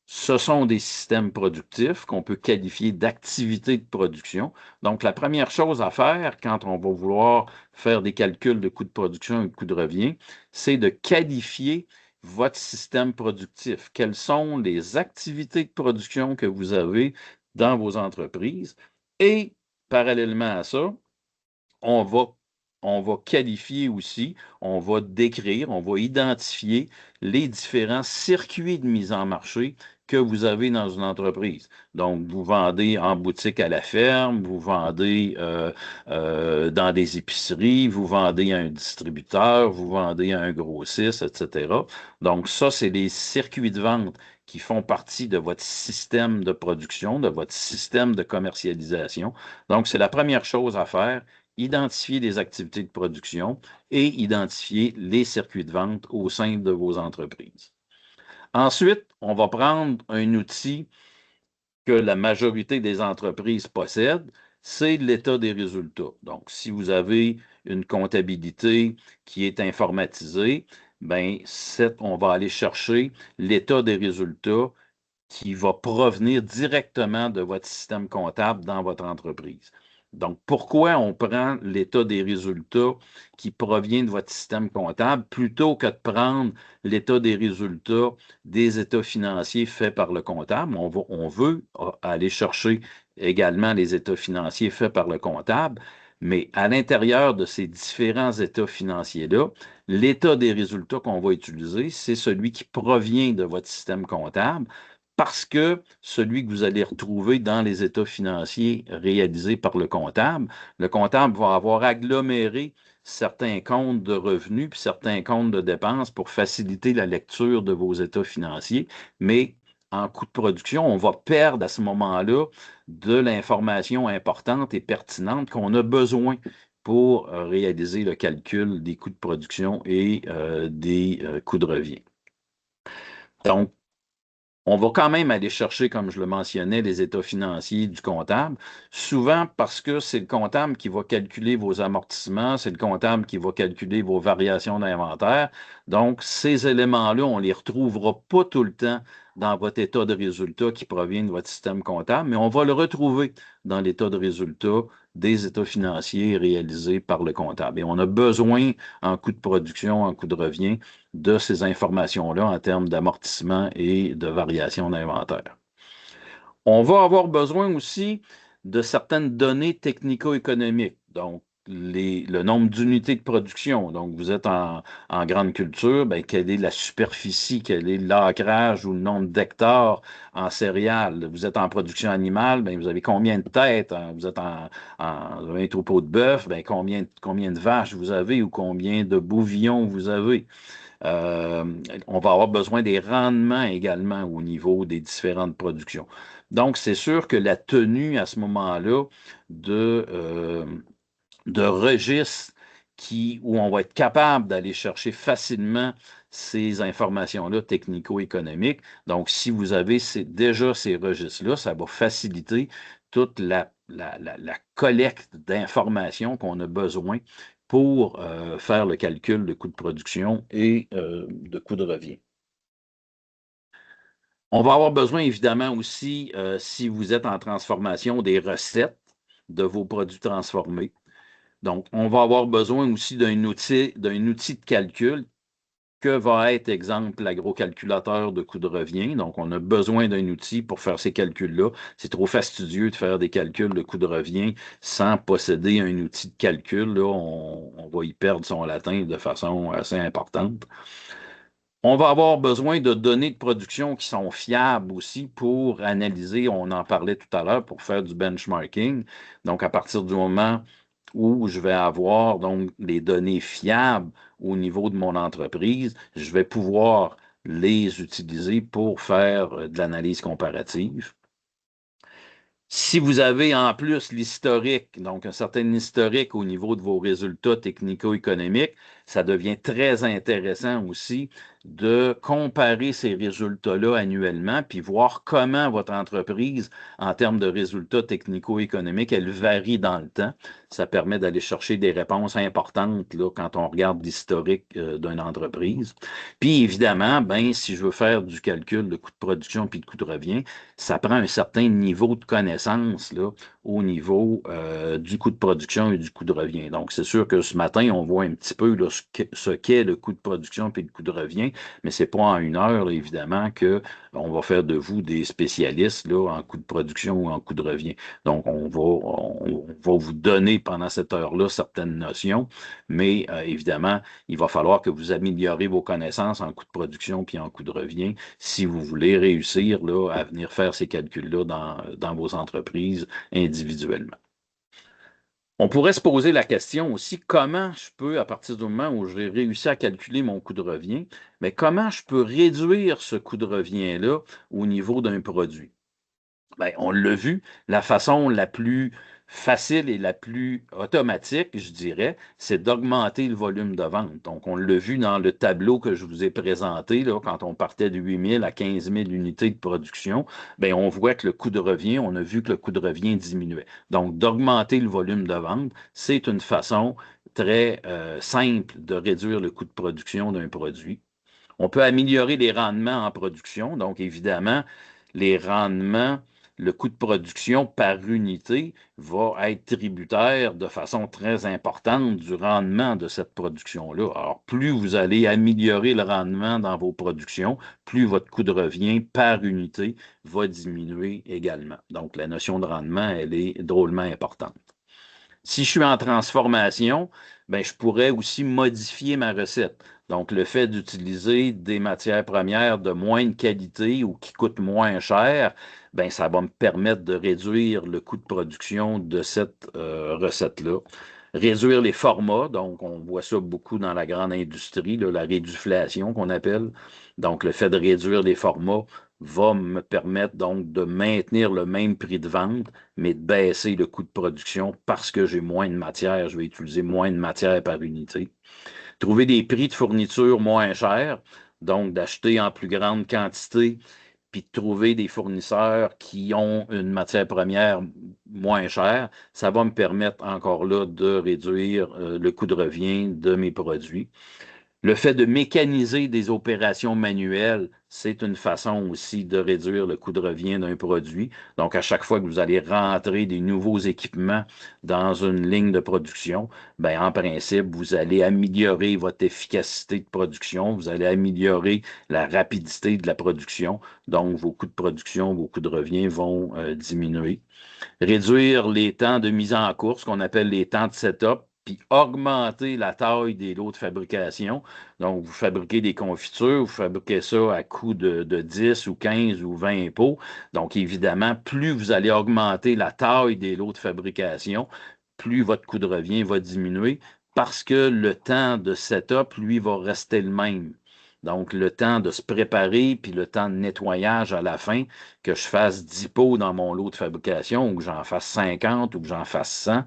ce sont des systèmes productifs qu'on peut qualifier d'activités de production. Donc, la première chose à faire quand on va vouloir faire des calculs de coûts de production et de coûts de revient, c'est de qualifier votre système productif. Quelles sont les activités de production que vous avez dans vos entreprises? Et parallèlement à ça, on va qualifier aussi, on va décrire, on va identifier les différents circuits de mise en marché que vous avez dans une entreprise. Donc, vous vendez en boutique à la ferme, vous vendez dans des épiceries, vous vendez à un distributeur, vous vendez à un grossiste, etc. Donc, ça, c'est les circuits de vente qui font partie de votre système de production, de votre système de commercialisation. Donc, c'est la première chose à faire, identifier les activités de production et identifier les circuits de vente au sein de vos entreprises. Ensuite, on va prendre un outil que la majorité des entreprises possèdent, c'est l'état des résultats. Donc, si vous avez une comptabilité qui est informatisée, bien, on va aller chercher l'état des résultats qui va provenir directement de votre système comptable dans votre entreprise. Donc, pourquoi on prend l'état des résultats qui provient de votre système comptable plutôt que de prendre l'état des résultats des états financiers faits par le comptable? On veut aller chercher également les états financiers faits par le comptable, mais à l'intérieur de ces différents états financiers-là, l'état des résultats qu'on va utiliser, c'est celui qui provient de votre système comptable, parce que celui que vous allez retrouver dans les états financiers réalisés par le comptable va avoir aggloméré certains comptes de revenus puis certains comptes de dépenses pour faciliter la lecture de vos états financiers, mais en coût de production, on va perdre à ce moment-là de l'information importante et pertinente qu'on a besoin pour réaliser le calcul des coûts de production et des coûts de revient. Donc, on va quand même aller chercher, comme je le mentionnais, les états financiers du comptable, souvent parce que c'est le comptable qui va calculer vos amortissements, c'est le comptable qui va calculer vos variations d'inventaire. Donc, ces éléments-là, on ne les retrouvera pas tout le temps dans votre état de résultat qui provient de votre système comptable, mais on va le retrouver dans l'état de résultat des états financiers réalisés par le comptable. Et on a besoin, en coût de production, en coût de revient, de ces informations-là en termes d'amortissement et de variation d'inventaire. On va avoir besoin aussi de certaines données technico-économiques, donc le nombre d'unités de production. Donc, vous êtes en grande culture, bien, quelle est la superficie, quel est l'acreage ou le nombre d'hectares en céréales. Vous êtes en production animale, bien, vous avez combien de têtes, hein? Vous êtes vous avez un troupeau de bœuf, bien, combien de vaches vous avez ou combien de bouvillons vous avez. Euh, on va avoir besoin des rendements également au niveau des différentes productions. Donc, c'est sûr que la tenue à ce moment-là de registres où on va être capable d'aller chercher facilement ces informations-là technico-économiques. Donc, si vous avez déjà ces registres-là, ça va faciliter toute la collecte d'informations qu'on a besoin pour faire le calcul de coût de production et de coût de revient. On va avoir besoin, évidemment, aussi, si vous êtes en transformation, des recettes de vos produits transformés. Donc, on va avoir besoin aussi d'un outil de calcul que va être, exemple, l'agro-calculateur de coût de revient. Donc, on a besoin d'un outil pour faire ces calculs-là. C'est trop fastidieux de faire des calculs de coût de revient sans posséder un outil de calcul. Là, on va y perdre son latin de façon assez importante. On va avoir besoin de données de production qui sont fiables aussi pour analyser, on en parlait tout à l'heure, pour faire du benchmarking. Donc, à partir du moment où je vais avoir donc les données fiables au niveau de mon entreprise, je vais pouvoir les utiliser pour faire de l'analyse comparative. Si vous avez en plus l'historique, donc un certain historique au niveau de vos résultats technico-économiques, ça devient très intéressant aussi de comparer ces résultats-là annuellement, puis voir comment votre entreprise, en termes de résultats technico-économiques, elle varie dans le temps. Ça permet d'aller chercher des réponses importantes là, quand on regarde l'historique d'une entreprise. Puis évidemment, ben, si je veux faire du calcul de coût de production puis de coût de revient, ça prend un certain niveau de connaissance là, au niveau du coût de production et du coût de revient. Donc, c'est sûr que ce matin, on voit un petit peu là, ce qu'est le coût de production et le coût de revient, mais ce n'est pas en une heure, là, évidemment, qu'on va faire de vous des spécialistes là, en coût de production ou en coût de revient. Donc, on va vous donner pendant cette heure-là certaines notions, mais évidemment, il va falloir que vous améliorez vos connaissances en coût de production puis en coût de revient si vous voulez réussir là, à venir faire ces calculs-là dans vos entreprises individuellement. On pourrait se poser la question aussi, comment je peux, à partir du moment où j'ai réussi à calculer mon coût de revient, mais comment je peux réduire ce coût de revient-là au niveau d'un produit? Bien, on l'a vu, la façon la plus facile et la plus automatique, je dirais, c'est d'augmenter le volume de vente. Donc, on l'a vu dans le tableau que je vous ai présenté, là, quand on partait de 8 000 à 15 000 unités de production, bien, on voit que le coût de revient, on a vu que le coût de revient diminuait. Donc, d'augmenter le volume de vente, c'est une façon très simple de réduire le coût de production d'un produit. On peut améliorer les rendements en production. Donc, évidemment, les rendements, le coût de production par unité va être tributaire de façon très importante du rendement de cette production-là. Alors, plus vous allez améliorer le rendement dans vos productions, plus votre coût de revient par unité va diminuer également. Donc, la notion de rendement, elle est drôlement importante. Si je suis en transformation, ben, je pourrais aussi modifier ma recette. Donc, le fait d'utiliser des matières premières de moindre qualité ou qui coûtent moins cher, ben, ça va me permettre de réduire le coût de production de cette recette-là. Réduire les formats, donc on voit ça beaucoup dans la grande industrie, là, la réduflation qu'on appelle. Donc, le fait de réduire les formats va me permettre donc de maintenir le même prix de vente, mais de baisser le coût de production parce que j'ai moins de matière, je vais utiliser moins de matière par unité. Trouver des prix de fourniture moins chers, donc d'acheter en plus grande quantité, puis de trouver des fournisseurs qui ont une matière première moins chère, ça va me permettre encore là de réduire le coût de revient de mes produits. Le fait de mécaniser des opérations manuelles, c'est une façon aussi de réduire le coût de revient d'un produit. Donc, à chaque fois que vous allez rentrer des nouveaux équipements dans une ligne de production, ben, en principe, vous allez améliorer votre efficacité de production, vous allez améliorer la rapidité de la production. Donc, vos coûts de production, vos coûts de revient vont diminuer. Réduire les temps de mise en course, qu'on appelle les temps de setup, puis augmenter la taille des lots de fabrication. Donc, vous fabriquez des confitures, vous fabriquez ça à coût de 10 ou 15 ou 20 pots. Donc, évidemment, plus vous allez augmenter la taille des lots de fabrication, plus votre coût de revient va diminuer parce que le temps de setup, lui, va rester le même. Donc, le temps de se préparer, puis le temps de nettoyage à la fin, que je fasse 10 pots dans mon lot de fabrication, ou que j'en fasse 50, ou que j'en fasse 100,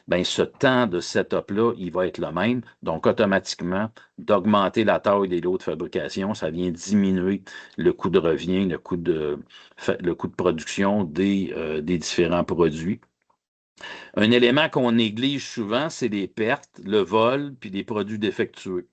bien, ce temps de setup-là, il va être le même. Donc, automatiquement, d'augmenter la taille des lots de fabrication, ça vient diminuer le coût de revient, le coût de production des différents produits. Un élément qu'on néglige souvent, c'est les pertes, le vol, puis les produits défectueux.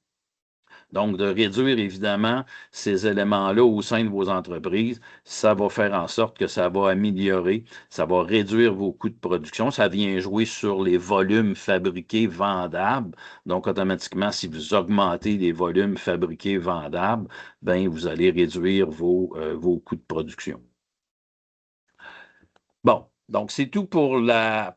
Donc, de réduire évidemment ces éléments-là au sein de vos entreprises, ça va faire en sorte que ça va améliorer, ça va réduire vos coûts de production, ça vient jouer sur les volumes fabriqués vendables. Donc, automatiquement, si vous augmentez les volumes fabriqués vendables, bien, vous allez réduire vos coûts de production. Bon, donc c'est tout pour la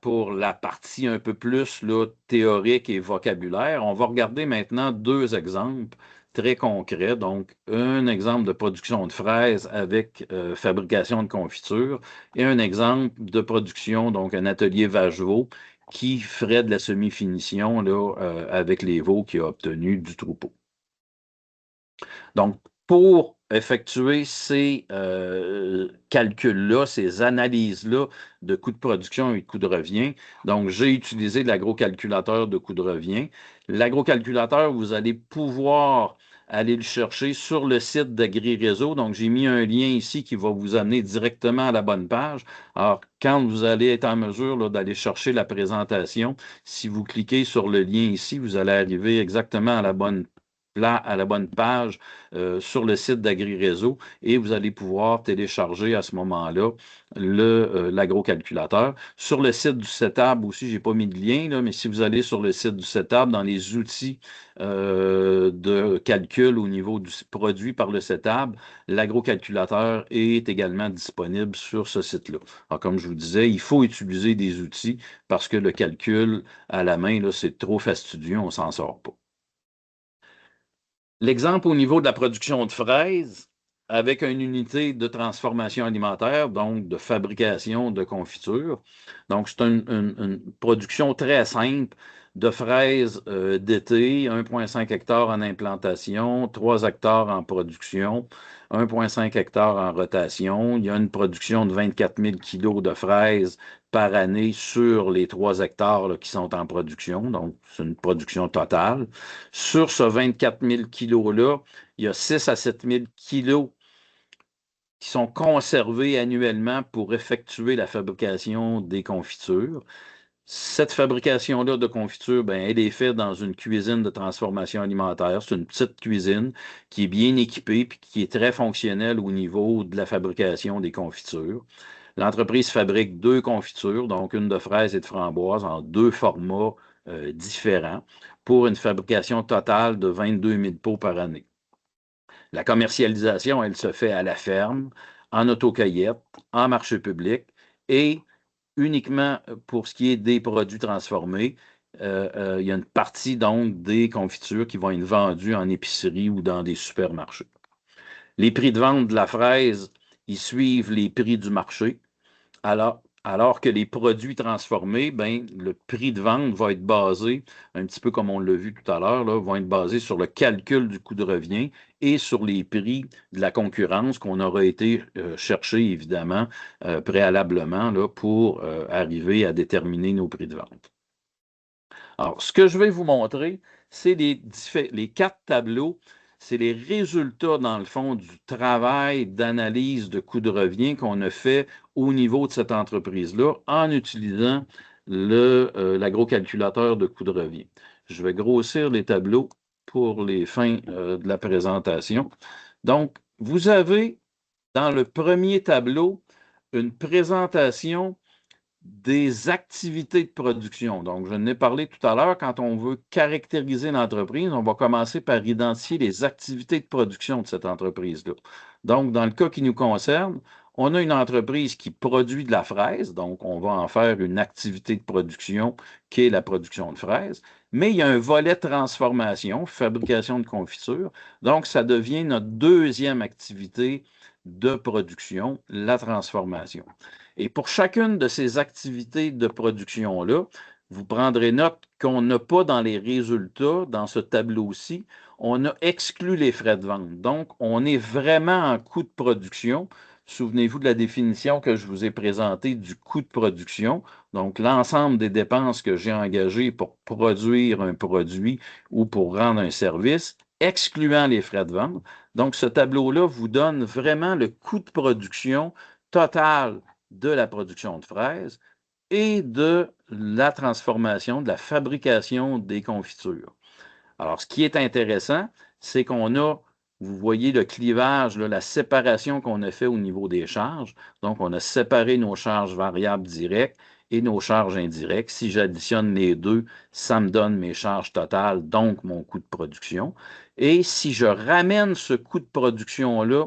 partie un peu plus là, théorique et vocabulaire. On va regarder maintenant deux exemples très concrets. Donc, un exemple de production de fraises avec fabrication de confiture et un exemple de production, donc un atelier vache-veau qui ferait de la semi-finition là, avec les veaux qu'il a obtenu du troupeau. Donc, pour effectuer ces calculs-là, ces analyses-là de coûts de production et de coûts de revient, donc j'ai utilisé l'agrocalculateur de coûts de revient. L'agrocalculateur, vous allez pouvoir aller le chercher sur le site d'AgriRéseau. Donc, j'ai mis un lien ici qui va vous amener directement à la bonne page. Alors, quand vous allez être en mesure d'aller chercher la présentation, si vous cliquez sur le lien ici, vous allez arriver exactement à la bonne page sur le site d'AgriRéseau et vous allez pouvoir télécharger à ce moment-là l'agrocalculateur. Sur le site du CETAB aussi, je n'ai pas mis de lien, là, mais si vous allez sur le site du CETAB, dans les outils de calcul au niveau du produit par le CETAB, l'agrocalculateur est également disponible sur ce site-là. Alors, comme je vous disais, il faut utiliser des outils parce que le calcul à la main, là, c'est trop fastidieux, on ne s'en sort pas. L'exemple au niveau de la production de fraises avec une unité de transformation alimentaire, donc de fabrication de confiture. Donc, c'est une production très simple de fraises d'été, 1,5 hectare en implantation, 3 hectares en production, 1,5 hectare en rotation. Il y a une production de 24 000 kilos de fraises par année sur les 3 hectares là, qui sont en production. Donc, c'est une production totale. Sur ce 24 000 kilos-là, il y a 6 à 7 000 kilos qui sont conservés annuellement pour effectuer la fabrication des confitures. Cette fabrication-là de confiture, ben, elle est faite dans une cuisine de transformation alimentaire. C'est une petite cuisine qui est bien équipée et qui est très fonctionnelle au niveau de la fabrication des confitures. L'entreprise fabrique 2 confitures, donc une de fraises et de framboises, en 2 formats différents, pour une fabrication totale de 22 000 pots par année. La commercialisation, elle se fait à la ferme, en autocueillette, en marché public et uniquement pour ce qui est des produits transformés. Il y a une partie donc des confitures qui vont être vendues en épicerie ou dans des supermarchés. Les prix de vente de la fraise, ils suivent les prix du marché. Alors que les produits transformés, ben, le prix de vente va être basé, un petit peu comme on l'a vu tout à l'heure, vont être basés sur le calcul du coût de revient et sur les prix de la concurrence qu'on aura été chercher, évidemment, préalablement là, pour arriver à déterminer nos prix de vente. Alors, ce que je vais vous montrer, c'est les 4 tableaux. C'est les résultats, dans le fond, du travail d'analyse de coût de revient qu'on a fait au niveau de cette entreprise-là en utilisant l'agrocalculateur de coût de revient. Je vais grossir les tableaux pour les fins de la présentation. Donc, vous avez dans le premier tableau une présentation des activités de production. Donc, je en ai parlé tout à l'heure, quand on veut caractériser l'entreprise, on va commencer par identifier les activités de production de cette entreprise-là. Donc, dans le cas qui nous concerne, on a une entreprise qui produit de la fraise, donc on va en faire une activité de production qui est la production de fraises, mais il y a un volet transformation, fabrication de confiture, donc ça devient notre deuxième activité de production, la transformation. Et pour chacune de ces activités de production-là, vous prendrez note qu'on n'a pas dans les résultats, dans ce tableau-ci, on a exclu les frais de vente. Donc, on est vraiment en coût de production. Souvenez-vous de la définition que je vous ai présentée du coût de production. Donc, l'ensemble des dépenses que j'ai engagées pour produire un produit ou pour rendre un service, excluant les frais de vente. Donc, ce tableau-là vous donne vraiment le coût de production total de la production de fraises et de la transformation, de la fabrication des confitures. Alors, ce qui est intéressant, c'est qu'on a, vous voyez le clivage, là, la séparation qu'on a fait au niveau des charges. Donc, on a séparé nos charges variables directes et nos charges indirectes. Si j'additionne les deux, ça me donne mes charges totales, donc mon coût de production. Et si je ramène ce coût de production-là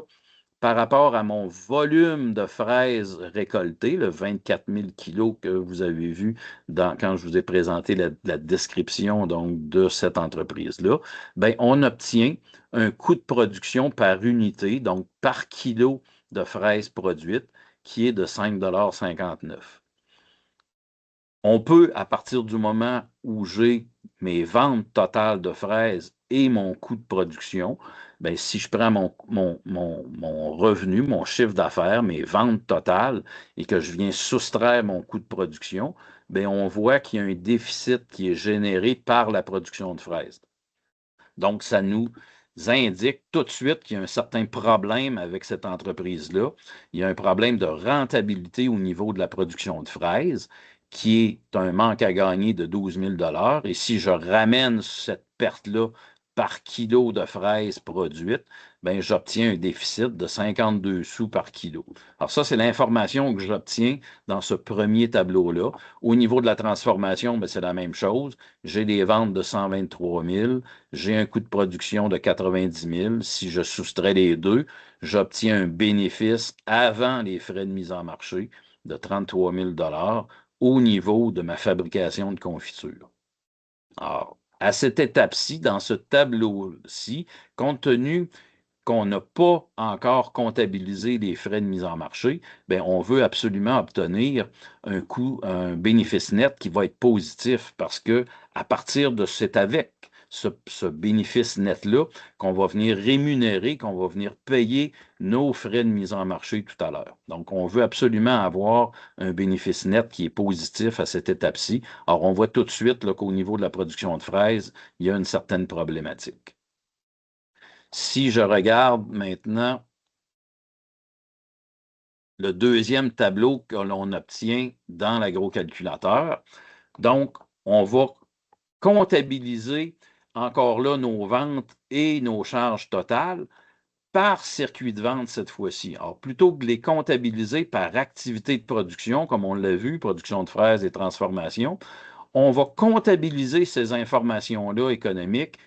par rapport à mon volume de fraises récoltées, le 24 000 kilos que vous avez vu quand je vous ai présenté la description donc, de cette entreprise-là, ben, on obtient un coût de production par unité, donc par kilo de fraises produites, qui est de 5,59 $. On peut, à partir du moment où j'ai mes ventes totales de fraises et mon coût de production, bien, si je prends mon revenu, mon chiffre d'affaires, mes ventes totales, et que je viens soustraire mon coût de production, bien, on voit qu'il y a un déficit qui est généré par la production de fraises. Donc, ça nous indique tout de suite qu'il y a un certain problème avec cette entreprise-là. Il y a un problème de rentabilité au niveau de la production de fraises, qui est un manque à gagner de 12 000 $. Et si je ramène cette perte-là par kilo de fraises produites, ben, j'obtiens un déficit de 52 sous par kilo. Alors ça, c'est l'information que j'obtiens dans ce premier tableau-là. Au niveau de la transformation, ben, c'est la même chose. J'ai des ventes de 123 000, j'ai un coût de production de 90 000. Si je soustrais les deux, j'obtiens un bénéfice avant les frais de mise en marché de 33 000 $ au niveau de ma fabrication de confiture. Alors, à cette étape-ci, dans ce tableau-ci, compte tenu qu'on n'a pas encore comptabilisé les frais de mise en marché, bien, on veut absolument obtenir un bénéfice net qui va être positif parce que à partir de cet avec ce bénéfice net-là qu'on va venir rémunérer, qu'on va venir payer nos frais de mise en marché tout à l'heure. Donc, on veut absolument avoir un bénéfice net qui est positif à cette étape-ci. Alors, on voit tout de suite qu'au niveau de la production de fraises, il y a une certaine problématique. Si je regarde maintenant le deuxième tableau que l'on obtient dans l'agro-calculateur, donc on va comptabiliser encore là nos ventes et nos charges totales par circuit de vente cette fois-ci. Alors, plutôt que de les comptabiliser par activité de production, comme on l'a vu, production de fraises et transformation, on va comptabiliser ces informations-là économiques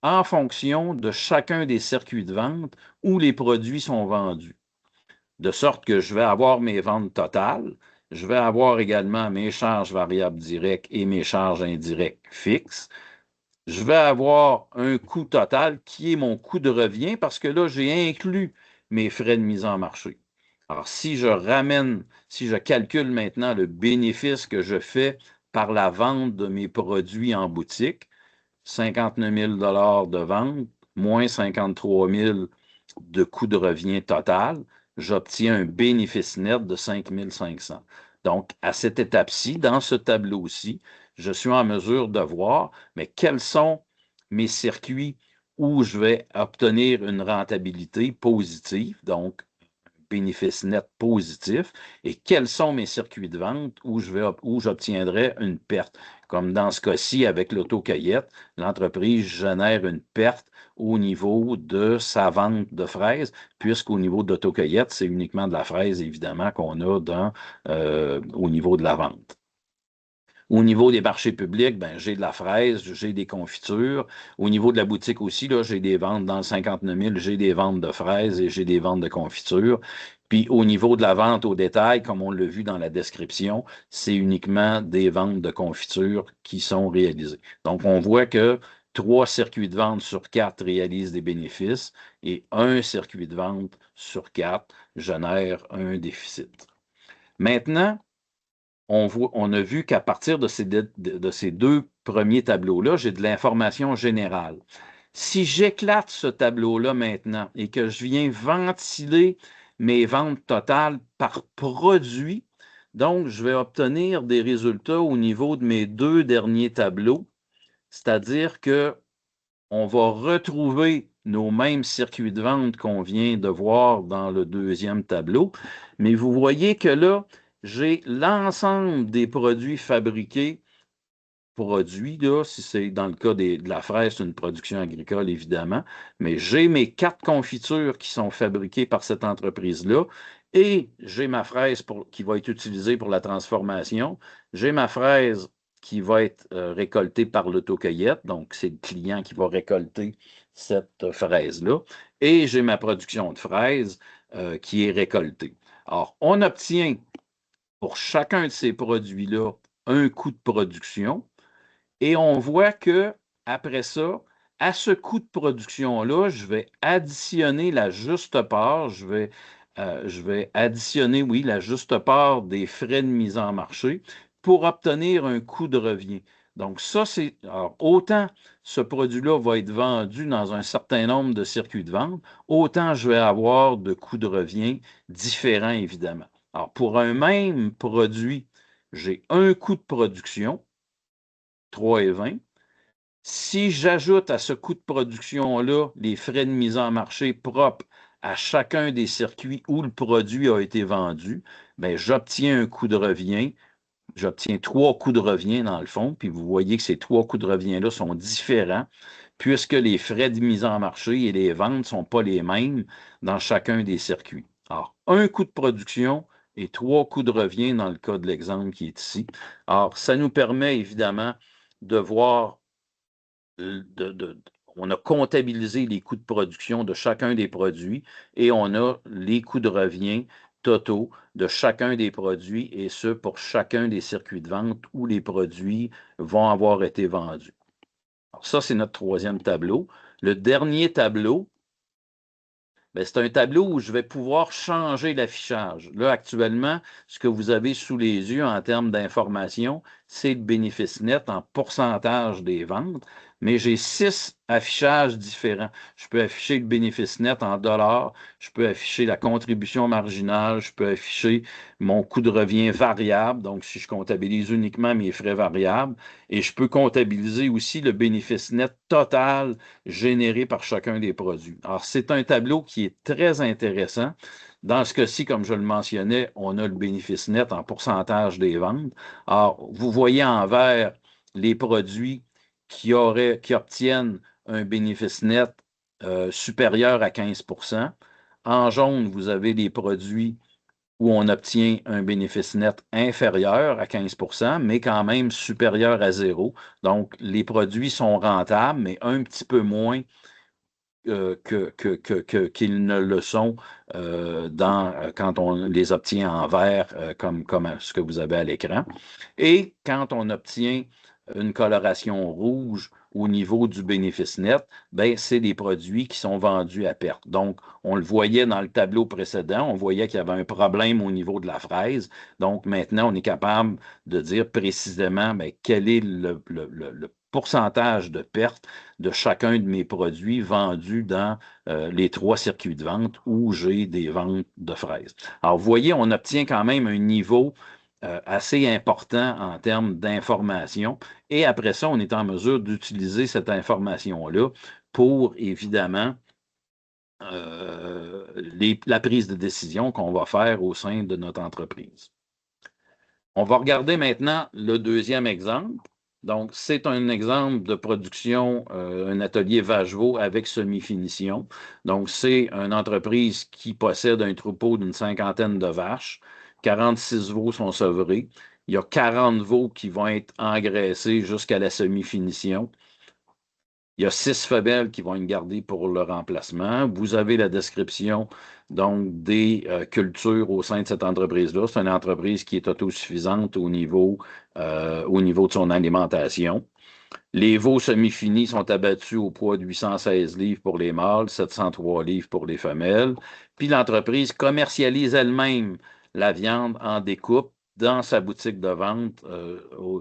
en fonction de chacun des circuits de vente où les produits sont vendus. De sorte que je vais avoir mes ventes totales, je vais avoir également mes charges variables directes et mes charges indirectes fixes. Je vais avoir un coût total qui est mon coût de revient parce que là, j'ai inclus mes frais de mise en marché. Alors, si je calcule maintenant le bénéfice que je fais par la vente de mes produits en boutique, 59 000 $ de vente, moins 53 000 de coût de revient total, j'obtiens un bénéfice net de 5 500. Donc, à cette étape-ci, dans ce tableau-ci, je suis en mesure de voir, mais quels sont mes circuits où je vais obtenir une rentabilité positive, donc un bénéfice net positif et quels sont mes circuits de vente où j'obtiendrai une perte. Comme dans ce cas-ci avec l'autocueillette, l'entreprise génère une perte au niveau de sa vente de fraises, puisqu'au niveau de l'autocueillette, c'est uniquement de la fraise, évidemment, qu'on a au niveau de la vente. Au niveau des marchés publics, ben, j'ai de la fraise, j'ai des confitures. Au niveau de la boutique aussi, là, j'ai des ventes dans le 59 000, j'ai des ventes de fraises et j'ai des ventes de confitures. Puis au niveau de la vente au détail, comme on l'a vu dans la description, c'est uniquement des ventes de confitures qui sont réalisées. Donc, on voit que 3 circuits de vente sur 4 réalisent des bénéfices et un circuit de vente sur 4 génère un déficit. Maintenant, on a vu qu'à partir de ces 2 premiers tableaux-là, j'ai de l'information générale. Si j'éclate ce tableau-là maintenant et que je viens ventiler mes ventes totales par produit, donc je vais obtenir des résultats au niveau de mes 2 derniers tableaux, c'est-à-dire qu'on va retrouver nos mêmes circuits de vente qu'on vient de voir dans le 2e tableau, mais vous voyez que là, j'ai l'ensemble des produits fabriqués, là, si c'est dans le cas de la fraise, c'est une production agricole, évidemment, mais j'ai mes 4 confitures qui sont fabriquées par cette entreprise-là, et j'ai ma fraise qui va être utilisée pour la transformation, j'ai ma fraise qui va être récoltée par l'autocueillette, donc c'est le client qui va récolter cette fraise-là, et j'ai ma production de fraises qui est récoltée. Alors, on obtient pour chacun de ces produits-là un coût de production et on voit que après ça, à ce coût de production-là, je vais additionner la juste part, je vais additionner, oui, la juste part des frais de mise en marché pour obtenir un coût de revient. Donc ça, alors, autant ce produit-là va être vendu dans un certain nombre de circuits de vente, autant je vais avoir de coûts de revient différents, évidemment. Alors, pour un même produit, j'ai un coût de production, 3,20. Si j'ajoute à ce coût de production-là les frais de mise en marché propres à chacun des circuits où le produit a été vendu, bien, j'obtiens un coût de revient. J'obtiens 3 coûts de revient dans le fond, puis vous voyez que ces 3 coûts de revient-là sont différents puisque les frais de mise en marché et les ventes ne sont pas les mêmes dans chacun des circuits. Alors, un coût de production et 3 coûts de revient dans le cas de l'exemple qui est ici. Alors, ça nous permet évidemment de voir, on a comptabilisé les coûts de production de chacun des produits et on a les coûts de revient totaux de chacun des produits et ce pour chacun des circuits de vente où les produits vont avoir été vendus. Alors ça, c'est notre 3e tableau. Le dernier tableau, c'est un tableau où je vais pouvoir changer l'affichage. Là, actuellement, ce que vous avez sous les yeux en termes d'information, c'est le bénéfice net en pourcentage des ventes, mais j'ai 6 affichages différents. Je peux afficher le bénéfice net en dollars, je peux afficher la contribution marginale, je peux afficher mon coût de revient variable, donc si je comptabilise uniquement mes frais variables, et je peux comptabiliser aussi le bénéfice net total généré par chacun des produits. Alors, c'est un tableau qui est très intéressant. Dans ce cas-ci, comme je le mentionnais, on a le bénéfice net en pourcentage des ventes. Alors, vous voyez en vert les produits qui obtiennent un bénéfice net supérieur à 15 %. En jaune, vous avez les produits où on obtient un bénéfice net inférieur à 15 %, mais quand même supérieur à 0. Donc, les produits sont rentables, mais un petit peu moins qu'ils ne le sont quand on les obtient en vert, comme ce que vous avez à l'écran. Et quand on obtient une coloration rouge au niveau du bénéfice net, ben, c'est des produits qui sont vendus à perte. Donc, on le voyait dans le tableau précédent, on voyait qu'il y avait un problème au niveau de la fraise. Donc, maintenant, on est capable de dire précisément ben, quel est le pourcentage de perte de chacun de mes produits vendus dans les 3 circuits de vente où j'ai des ventes de fraises. Alors, vous voyez, on obtient quand même un niveau assez important en termes d'information. Et après ça, on est en mesure d'utiliser cette information-là pour, évidemment, la prise de décision qu'on va faire au sein de notre entreprise. On va regarder maintenant le deuxième exemple. Donc, c'est un exemple de production, un atelier Vacheveau avec semi-finition. Donc, c'est une entreprise qui possède un troupeau d'une 50aine de vaches. 46 veaux sont sevrés. Il y a 40 veaux qui vont être engraissés jusqu'à la semi-finition. Il y a 6 femelles qui vont être gardées pour le remplacement. Vous avez la description donc des cultures au sein de cette entreprise-là. C'est une entreprise qui est autosuffisante au niveau de son alimentation. Les veaux semi-finis sont abattus au poids de 816 livres pour les mâles, 703 livres pour les femelles. Puis l'entreprise commercialise elle-même la viande en découpe dans sa boutique de vente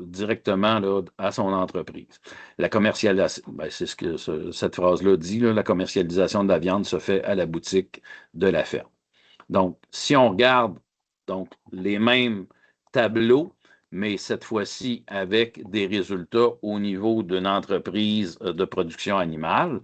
directement là, à son entreprise. La commercialisation, c'est ce que cette phrase-là dit, là, la commercialisation de la viande se fait à la boutique de la ferme. Donc, si on regarde donc, les mêmes tableaux, mais cette fois-ci avec des résultats au niveau d'une entreprise de production animale,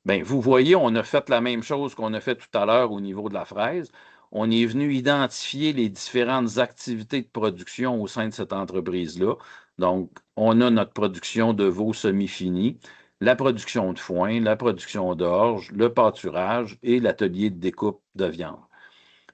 bien, vous voyez, on a fait la même chose qu'on a fait tout à l'heure au niveau de la fraise. On est venu identifier les différentes activités de production au sein de cette entreprise-là. Donc, on a notre production de veaux semi-finis, la production de foin, la production d'orge, le pâturage et l'atelier de découpe de viande.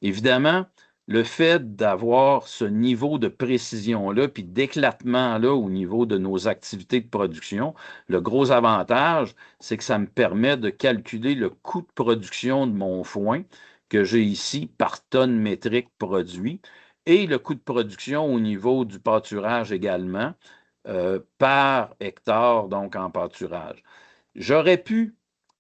Évidemment, le fait d'avoir ce niveau de précision-là, puis d'éclatement-là au niveau de nos activités de production, le gros avantage, c'est que ça me permet de calculer le coût de production de mon foin que j'ai ici par tonne métrique produit et le coût de production au niveau du pâturage également par hectare, donc en pâturage. J'aurais pu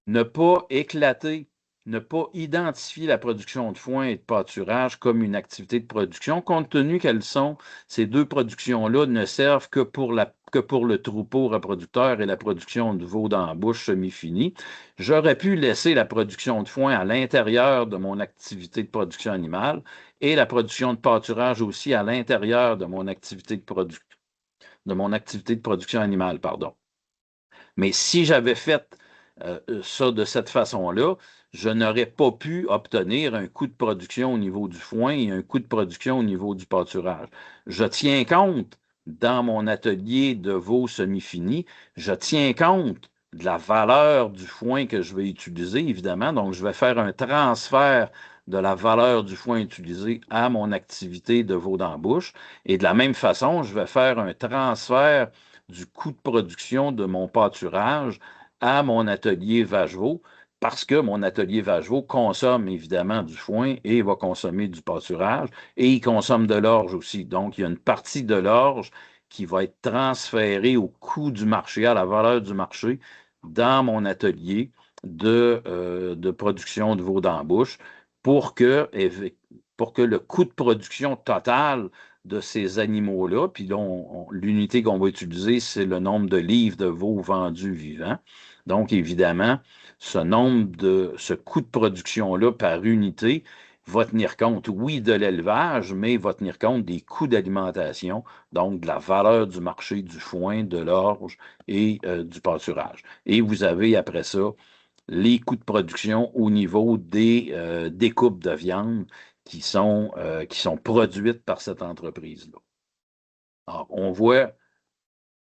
ne pas éclater, ne pas identifier la production de foin et de pâturage comme une activité de production, compte tenu qu'elles sont, ces deux productions-là ne servent que pour le troupeau reproducteur et la production de veaux d'embouche semi-finie. J'aurais pu laisser la production de foin à l'intérieur de mon activité de production animale et la production de pâturage aussi à l'intérieur de mon activité de production animale, pardon. Mais si j'avais fait ça de cette façon-là, je n'aurais pas pu obtenir un coût de production au niveau du foin et un coût de production au niveau du pâturage. Je tiens compte dans mon atelier de veaux semi-finis, je tiens compte de la valeur du foin que je vais utiliser, évidemment. Donc, je vais faire un transfert de la valeur du foin utilisé à mon activité de veau d'embouche. Et de la même façon, je vais faire un transfert du coût de production de mon pâturage à mon atelier Vacheveau, parce que mon atelier Vacheveau consomme évidemment du foin et va consommer du pâturage, et il consomme de l'orge aussi. Donc, il y a une partie de l'orge qui va être transférée au coût du marché, à la valeur du marché, dans mon atelier de production de veau d'embouche pour que le coût de production total de ces animaux-là, puis là, l'unité qu'on va utiliser, c'est le nombre de livres de veaux vendus vivants. Donc, évidemment, ce coût de production-là par unité va tenir compte, oui, de l'élevage, mais va tenir compte des coûts d'alimentation, donc de la valeur du marché du foin, de l'orge et du pâturage. Et vous avez après ça les coûts de production au niveau des découpes de viande qui sont produites par cette entreprise-là. Alors, on voit,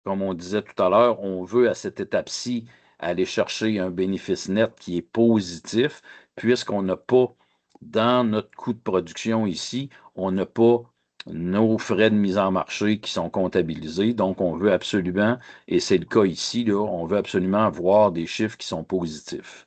comme on disait tout à l'heure, on veut à cette étape-ci aller chercher un bénéfice net qui est positif, puisqu'on n'a pas, dans notre coût de production ici, on n'a pas nos frais de mise en marché qui sont comptabilisés. Donc, on veut absolument, et c'est le cas ici, là, on veut absolument avoir des chiffres qui sont positifs.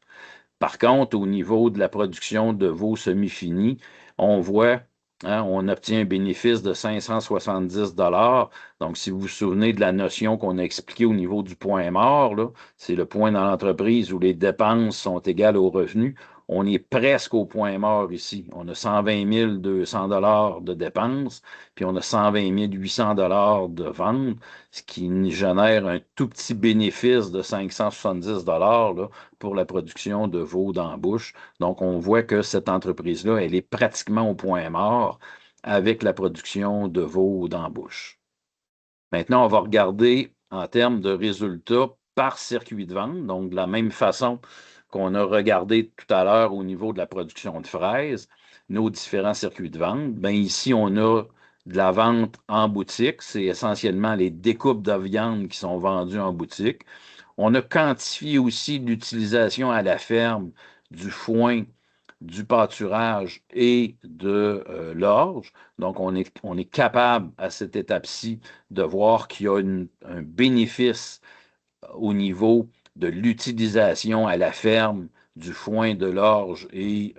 Par contre, au niveau de la production de veaux semi-finis, on voit, on obtient un bénéfice de 570 $. Donc, si vous vous souvenez de la notion qu'on a expliquée au niveau du point mort, c'est le point dans l'entreprise où les dépenses sont égales aux revenus. On est presque au point mort ici. On a 120 200 $ de dépenses, puis on a 120 800 $ de ventes, ce qui génère un tout petit bénéfice de 570 $ là, pour la production de veaux d'embouche. Donc, on voit que cette entreprise-là, elle est pratiquement au point mort avec la production de veaux d'embouche. Maintenant, on va regarder en termes de résultats par circuit de vente, donc de la même façon qu'on a regardé tout à l'heure au niveau de la production de fraises, nos différents circuits de vente, bien ici, on a de la vente en boutique. C'est essentiellement les découpes de viande qui sont vendues en boutique. On a quantifié aussi l'utilisation à la ferme du foin, du pâturage et de l'orge. Donc, on est capable à cette étape-ci de voir qu'il y a un bénéfice au niveau de l'utilisation à la ferme du foin, de l'orge et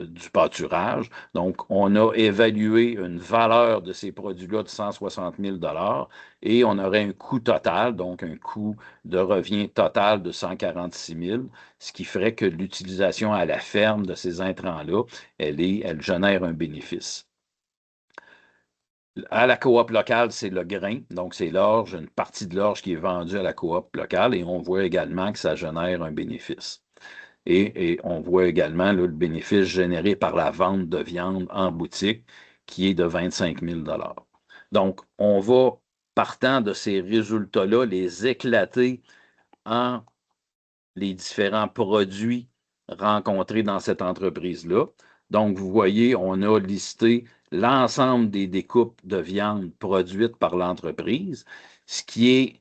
du pâturage. Donc, on a évalué une valeur de ces produits-là de 160 000 et on aurait un coût total, donc un coût de revient total de 146 000, ce qui ferait que l'utilisation à la ferme de ces intrants-là, elle génère un bénéfice. À la coop locale, c'est le grain, donc c'est l'orge, une partie de l'orge qui est vendue à la coop locale et on voit également que ça génère un bénéfice. Et on voit également là, le bénéfice généré par la vente de viande en boutique qui est de 25 000 Donc, on va, partant de ces résultats-là, les éclater en les différents produits rencontrés dans cette entreprise-là. Donc, vous voyez, on a listé l'ensemble des découpes de viande produites par l'entreprise. Ce qui est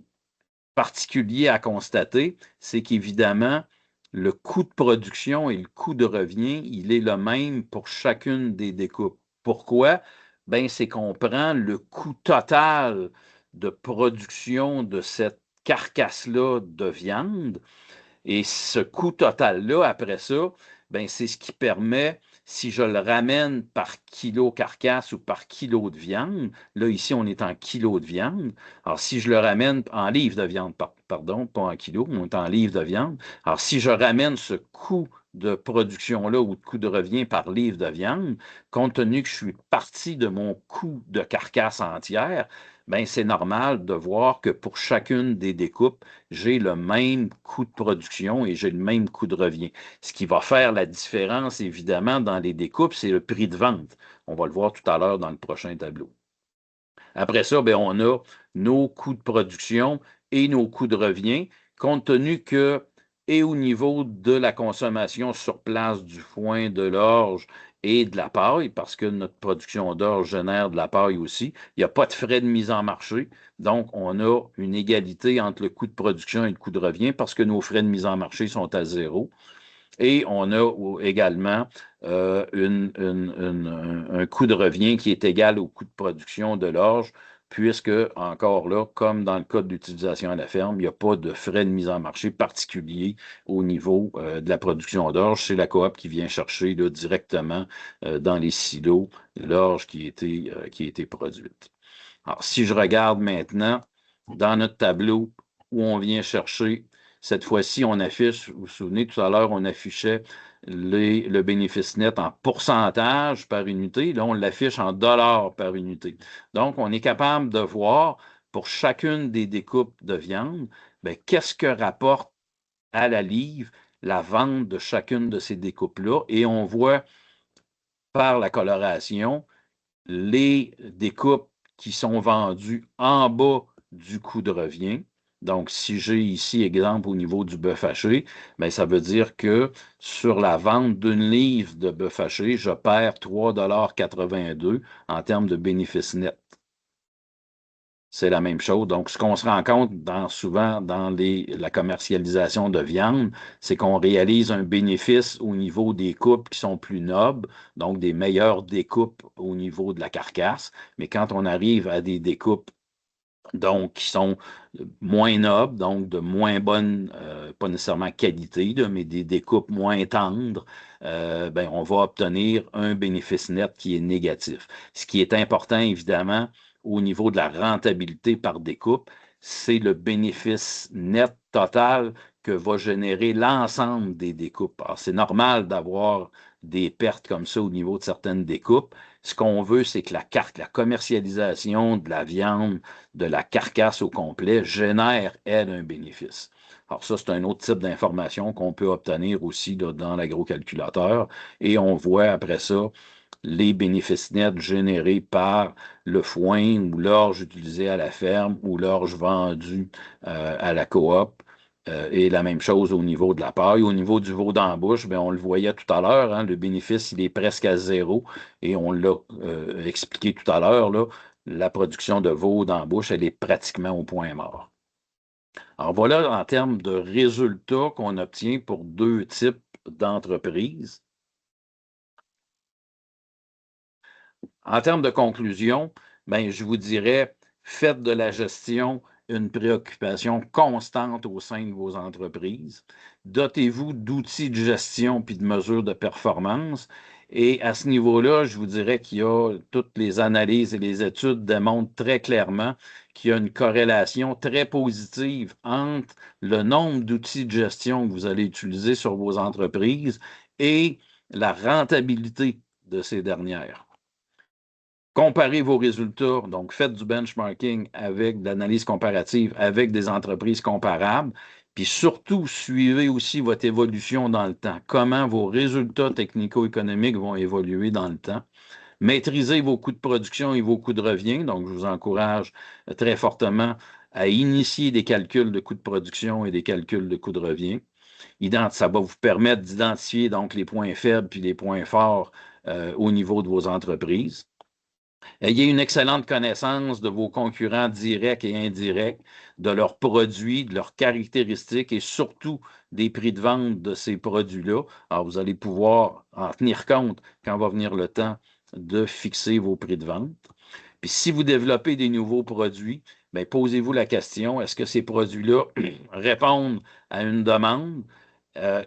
particulier à constater, c'est qu'évidemment, le coût de production et le coût de revient, il est le même pour chacune des découpes. Pourquoi? Bien, c'est qu'on prend le coût total de production de cette carcasse-là de viande et ce coût total-là, après ça, ben, c'est ce qui permet, si je le ramène par kilo carcasse ou par kilo de viande, là, ici, on est en kilo de viande. Alors, si je le ramène en livres de viande, pardon, pas en kilo, on est en livres de viande. Alors, si je ramène ce coût de production-là ou de coût de revient par livre de viande, compte tenu que je suis parti de mon coût de carcasse entière, ben, c'est normal de voir que pour chacune des découpes, j'ai le même coût de production et j'ai le même coût de revient. Ce qui va faire la différence, évidemment, dans les découpes, c'est le prix de vente. On va le voir tout à l'heure dans le prochain tableau. Après ça, bien, on a nos coûts de production et nos coûts de revient, compte tenu que, et au niveau de la consommation sur place du foin, de l'orge et de la paille, parce que notre production d'orge génère de la paille aussi, il n'y a pas de frais de mise en marché. Donc, on a une égalité entre le coût de production et le coût de revient parce que nos frais de mise en marché sont à zéro. Et on a également un coût de revient qui est égal au coût de production de l'orge, puisque, encore là, comme dans le cas de l'utilisation à la ferme, il n'y a pas de frais de mise en marché particuliers au niveau de la production d'orge. C'est la coop qui vient chercher là, directement dans les silos l'orge qui a été produite. Alors, si je regarde maintenant dans notre tableau où on vient chercher, cette fois-ci, on affiche, vous vous souvenez, tout à l'heure, on affichait le bénéfice net en pourcentage par unité. Là, on l'affiche en dollars par unité. Donc, on est capable de voir pour chacune des découpes de viande, bien, qu'est-ce que rapporte à la livre la vente de chacune de ces découpes-là. Et on voit par la coloration les découpes qui sont vendues en bas du coût de revient. Donc, si j'ai ici, exemple, au niveau du bœuf haché, bien, ça veut dire que sur la vente d'une livre de bœuf haché, je perds 3,82 $ en termes de bénéfice net. C'est la même chose. Donc, ce qu'on se rend compte souvent dans la commercialisation de viande, c'est qu'on réalise un bénéfice au niveau des coupes qui sont plus nobles, donc des meilleures découpes au niveau de la carcasse. Mais quand on arrive à des découpes donc qui sont moins nobles, donc de moins bonne, pas nécessairement qualité, là, mais des découpes moins tendres, ben, on va obtenir un bénéfice net qui est négatif. Ce qui est important, évidemment, au niveau de la rentabilité par découpe, c'est le bénéfice net total que va générer l'ensemble des découpes. Alors, c'est normal d'avoir des pertes comme ça au niveau de certaines découpes. Ce qu'on veut, c'est que la commercialisation de la viande, de la carcasse au complet, génère, elle, un bénéfice. Alors ça, c'est un autre type d'information qu'on peut obtenir aussi là, dans l'agrocalculateur. Et on voit après ça les bénéfices nets générés par le foin ou l'orge utilisé à la ferme ou l'orge vendue à la coop Et la même chose au niveau de la paille. Au niveau du veau d'embauche, bien, on le voyait tout à l'heure, hein, le bénéfice, il est presque à zéro. Et on l'a expliqué tout à l'heure, là, la production de veau d'embauche, elle est pratiquement au point mort. Alors voilà en termes de résultats qu'on obtient pour deux types d'entreprises. En termes de conclusion, ben, je vous dirais, faites de la gestion une préoccupation constante au sein de vos entreprises. Dotez-vous d'outils de gestion puis de mesures de performance. Et à ce niveau-là, je vous dirais qu'il y a toutes les analyses et les études démontrent très clairement qu'il y a une corrélation très positive entre le nombre d'outils de gestion que vous allez utiliser sur vos entreprises et la rentabilité de ces dernières. Comparez vos résultats, donc faites du benchmarking avec de l'analyse comparative avec des entreprises comparables, puis surtout suivez aussi votre évolution dans le temps, comment vos résultats technico-économiques vont évoluer dans le temps. Maîtrisez vos coûts de production et vos coûts de revient, donc je vous encourage très fortement à initier des calculs de coûts de production et des calculs de coûts de revient. Ça va vous permettre d'identifier donc les points faibles puis les points forts au niveau de vos entreprises. Ayez une excellente connaissance de vos concurrents directs et indirects, de leurs produits, de leurs caractéristiques et surtout des prix de vente de ces produits-là. Alors, vous allez pouvoir en tenir compte quand va venir le temps de fixer vos prix de vente. Puis, si vous développez des nouveaux produits, bien, posez-vous la question, est-ce que ces produits-là répondent à une demande?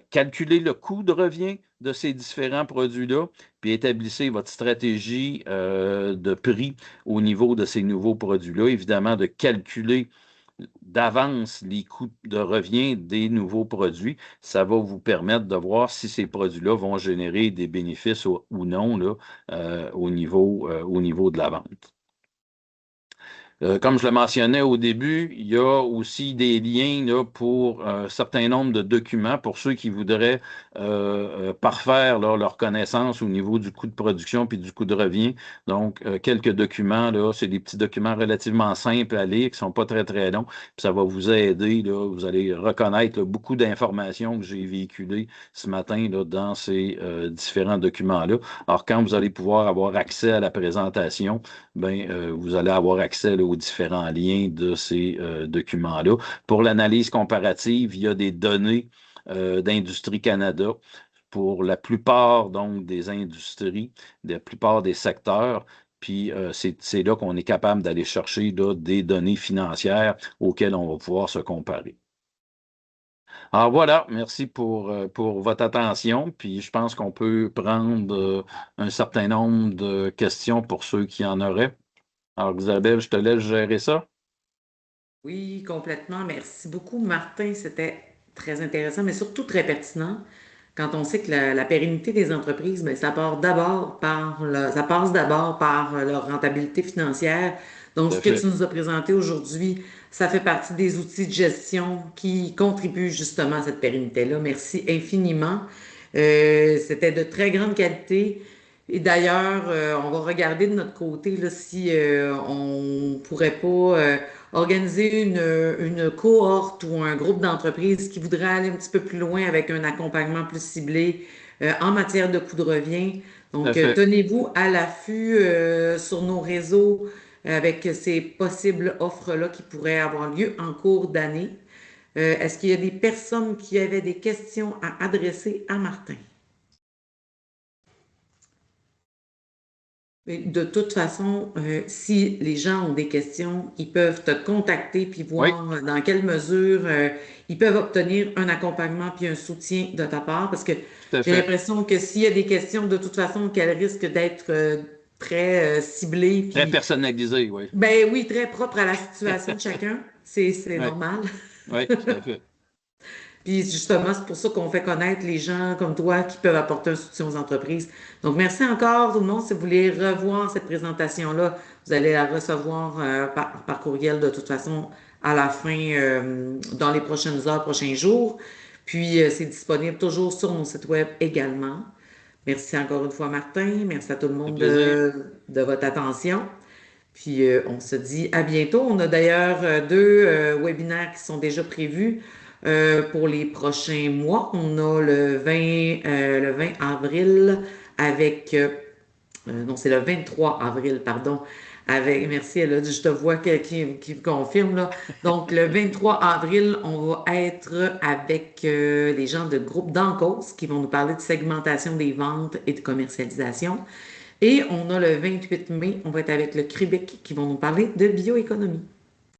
Calculez le coût de revient de ces différents produits-là, puis établissez votre stratégie de prix au niveau de ces nouveaux produits-là. Évidemment, de calculer d'avance les coûts de revient des nouveaux produits, ça va vous permettre de voir si ces produits-là vont générer des bénéfices ou non là, au niveau de la vente. Comme je le mentionnais au début, il y a aussi des liens là, pour un certain nombre de documents pour ceux qui voudraient parfaire là, leur connaissance au niveau du coût de production puis du coût de revient. Donc, quelques documents, là, c'est des petits documents relativement simples à lire qui ne sont pas très, très longs. Puis ça va vous aider. Là, vous allez reconnaître là, beaucoup d'informations que j'ai véhiculées ce matin là, dans ces différents documents-là. Alors, quand vous allez pouvoir avoir accès à la présentation, ben, vous allez avoir accès là, aux différents liens de ces documents-là. Pour l'analyse comparative, il y a des données d'Industrie Canada pour la plupart donc, des industries, la plupart des secteurs. Puis c'est là qu'on est capable d'aller chercher là, des données financières auxquelles on va pouvoir se comparer. Alors voilà, merci pour votre attention. Puis je pense qu'on peut prendre un certain nombre de questions pour ceux qui en auraient. Alors, Isabelle, je te laisse gérer ça. Oui, complètement. Merci beaucoup, Martin. C'était très intéressant, mais surtout très pertinent. Quand on sait que la pérennité des entreprises, ben, ça passe d'abord par leur rentabilité financière. Donc, Tout ce à que tu fait. nous as présenté aujourd'hui, ça fait partie des outils de gestion qui contribuent justement à cette pérennité-là. Merci infiniment. C'était de très grande qualité. Et d'ailleurs, on va regarder de notre côté là, si on pourrait pas organiser une cohorte ou un groupe d'entreprises qui voudrait aller un petit peu plus loin avec un accompagnement plus ciblé en matière de coût de revient. Tout à Donc, fait. tenez-vous à l'affût sur nos réseaux avec ces possibles offres-là qui pourraient avoir lieu en cours d'année. Est-ce qu'il y a des personnes qui avaient des questions à adresser à Martin? Mais de toute façon, si les gens ont des questions, ils peuvent te contacter puis Oui, voir dans quelle mesure ils peuvent obtenir un accompagnement puis un soutien de ta part. Parce que tout à j'ai fait. l'impression que s'il y a des questions, de toute façon, qu'elles risquent d'être très ciblées. Très Puis, personnalisé, oui. ben oui, très propres à la situation de chacun. C'est Oui, normal. oui, tout à fait. Puis justement, c'est pour ça qu'on fait connaître les gens comme toi qui peuvent apporter un soutien aux entreprises. Donc, merci encore tout le monde. Si vous voulez revoir cette présentation-là, vous allez la recevoir par courriel de toute façon à la fin, dans les prochaines heures, prochains jours. Puis, c'est disponible toujours sur nos sites web également. Merci encore une fois, Martin. Merci à tout le C'est monde plaisir. de votre attention. Puis, on se dit à bientôt. On a d'ailleurs deux webinaires qui sont déjà prévus. Pour les prochains mois, on a le 20 avril avec non, c'est le 23 avril, pardon. Merci, elle a dit, je te vois qui me confirme, là. Donc, le 23 avril, on va être avec les gens de groupe d'Encause qui vont nous parler de segmentation des ventes et de commercialisation. Et on a le 28 mai, on va être avec le CRIBIC qui vont nous parler de bioéconomie.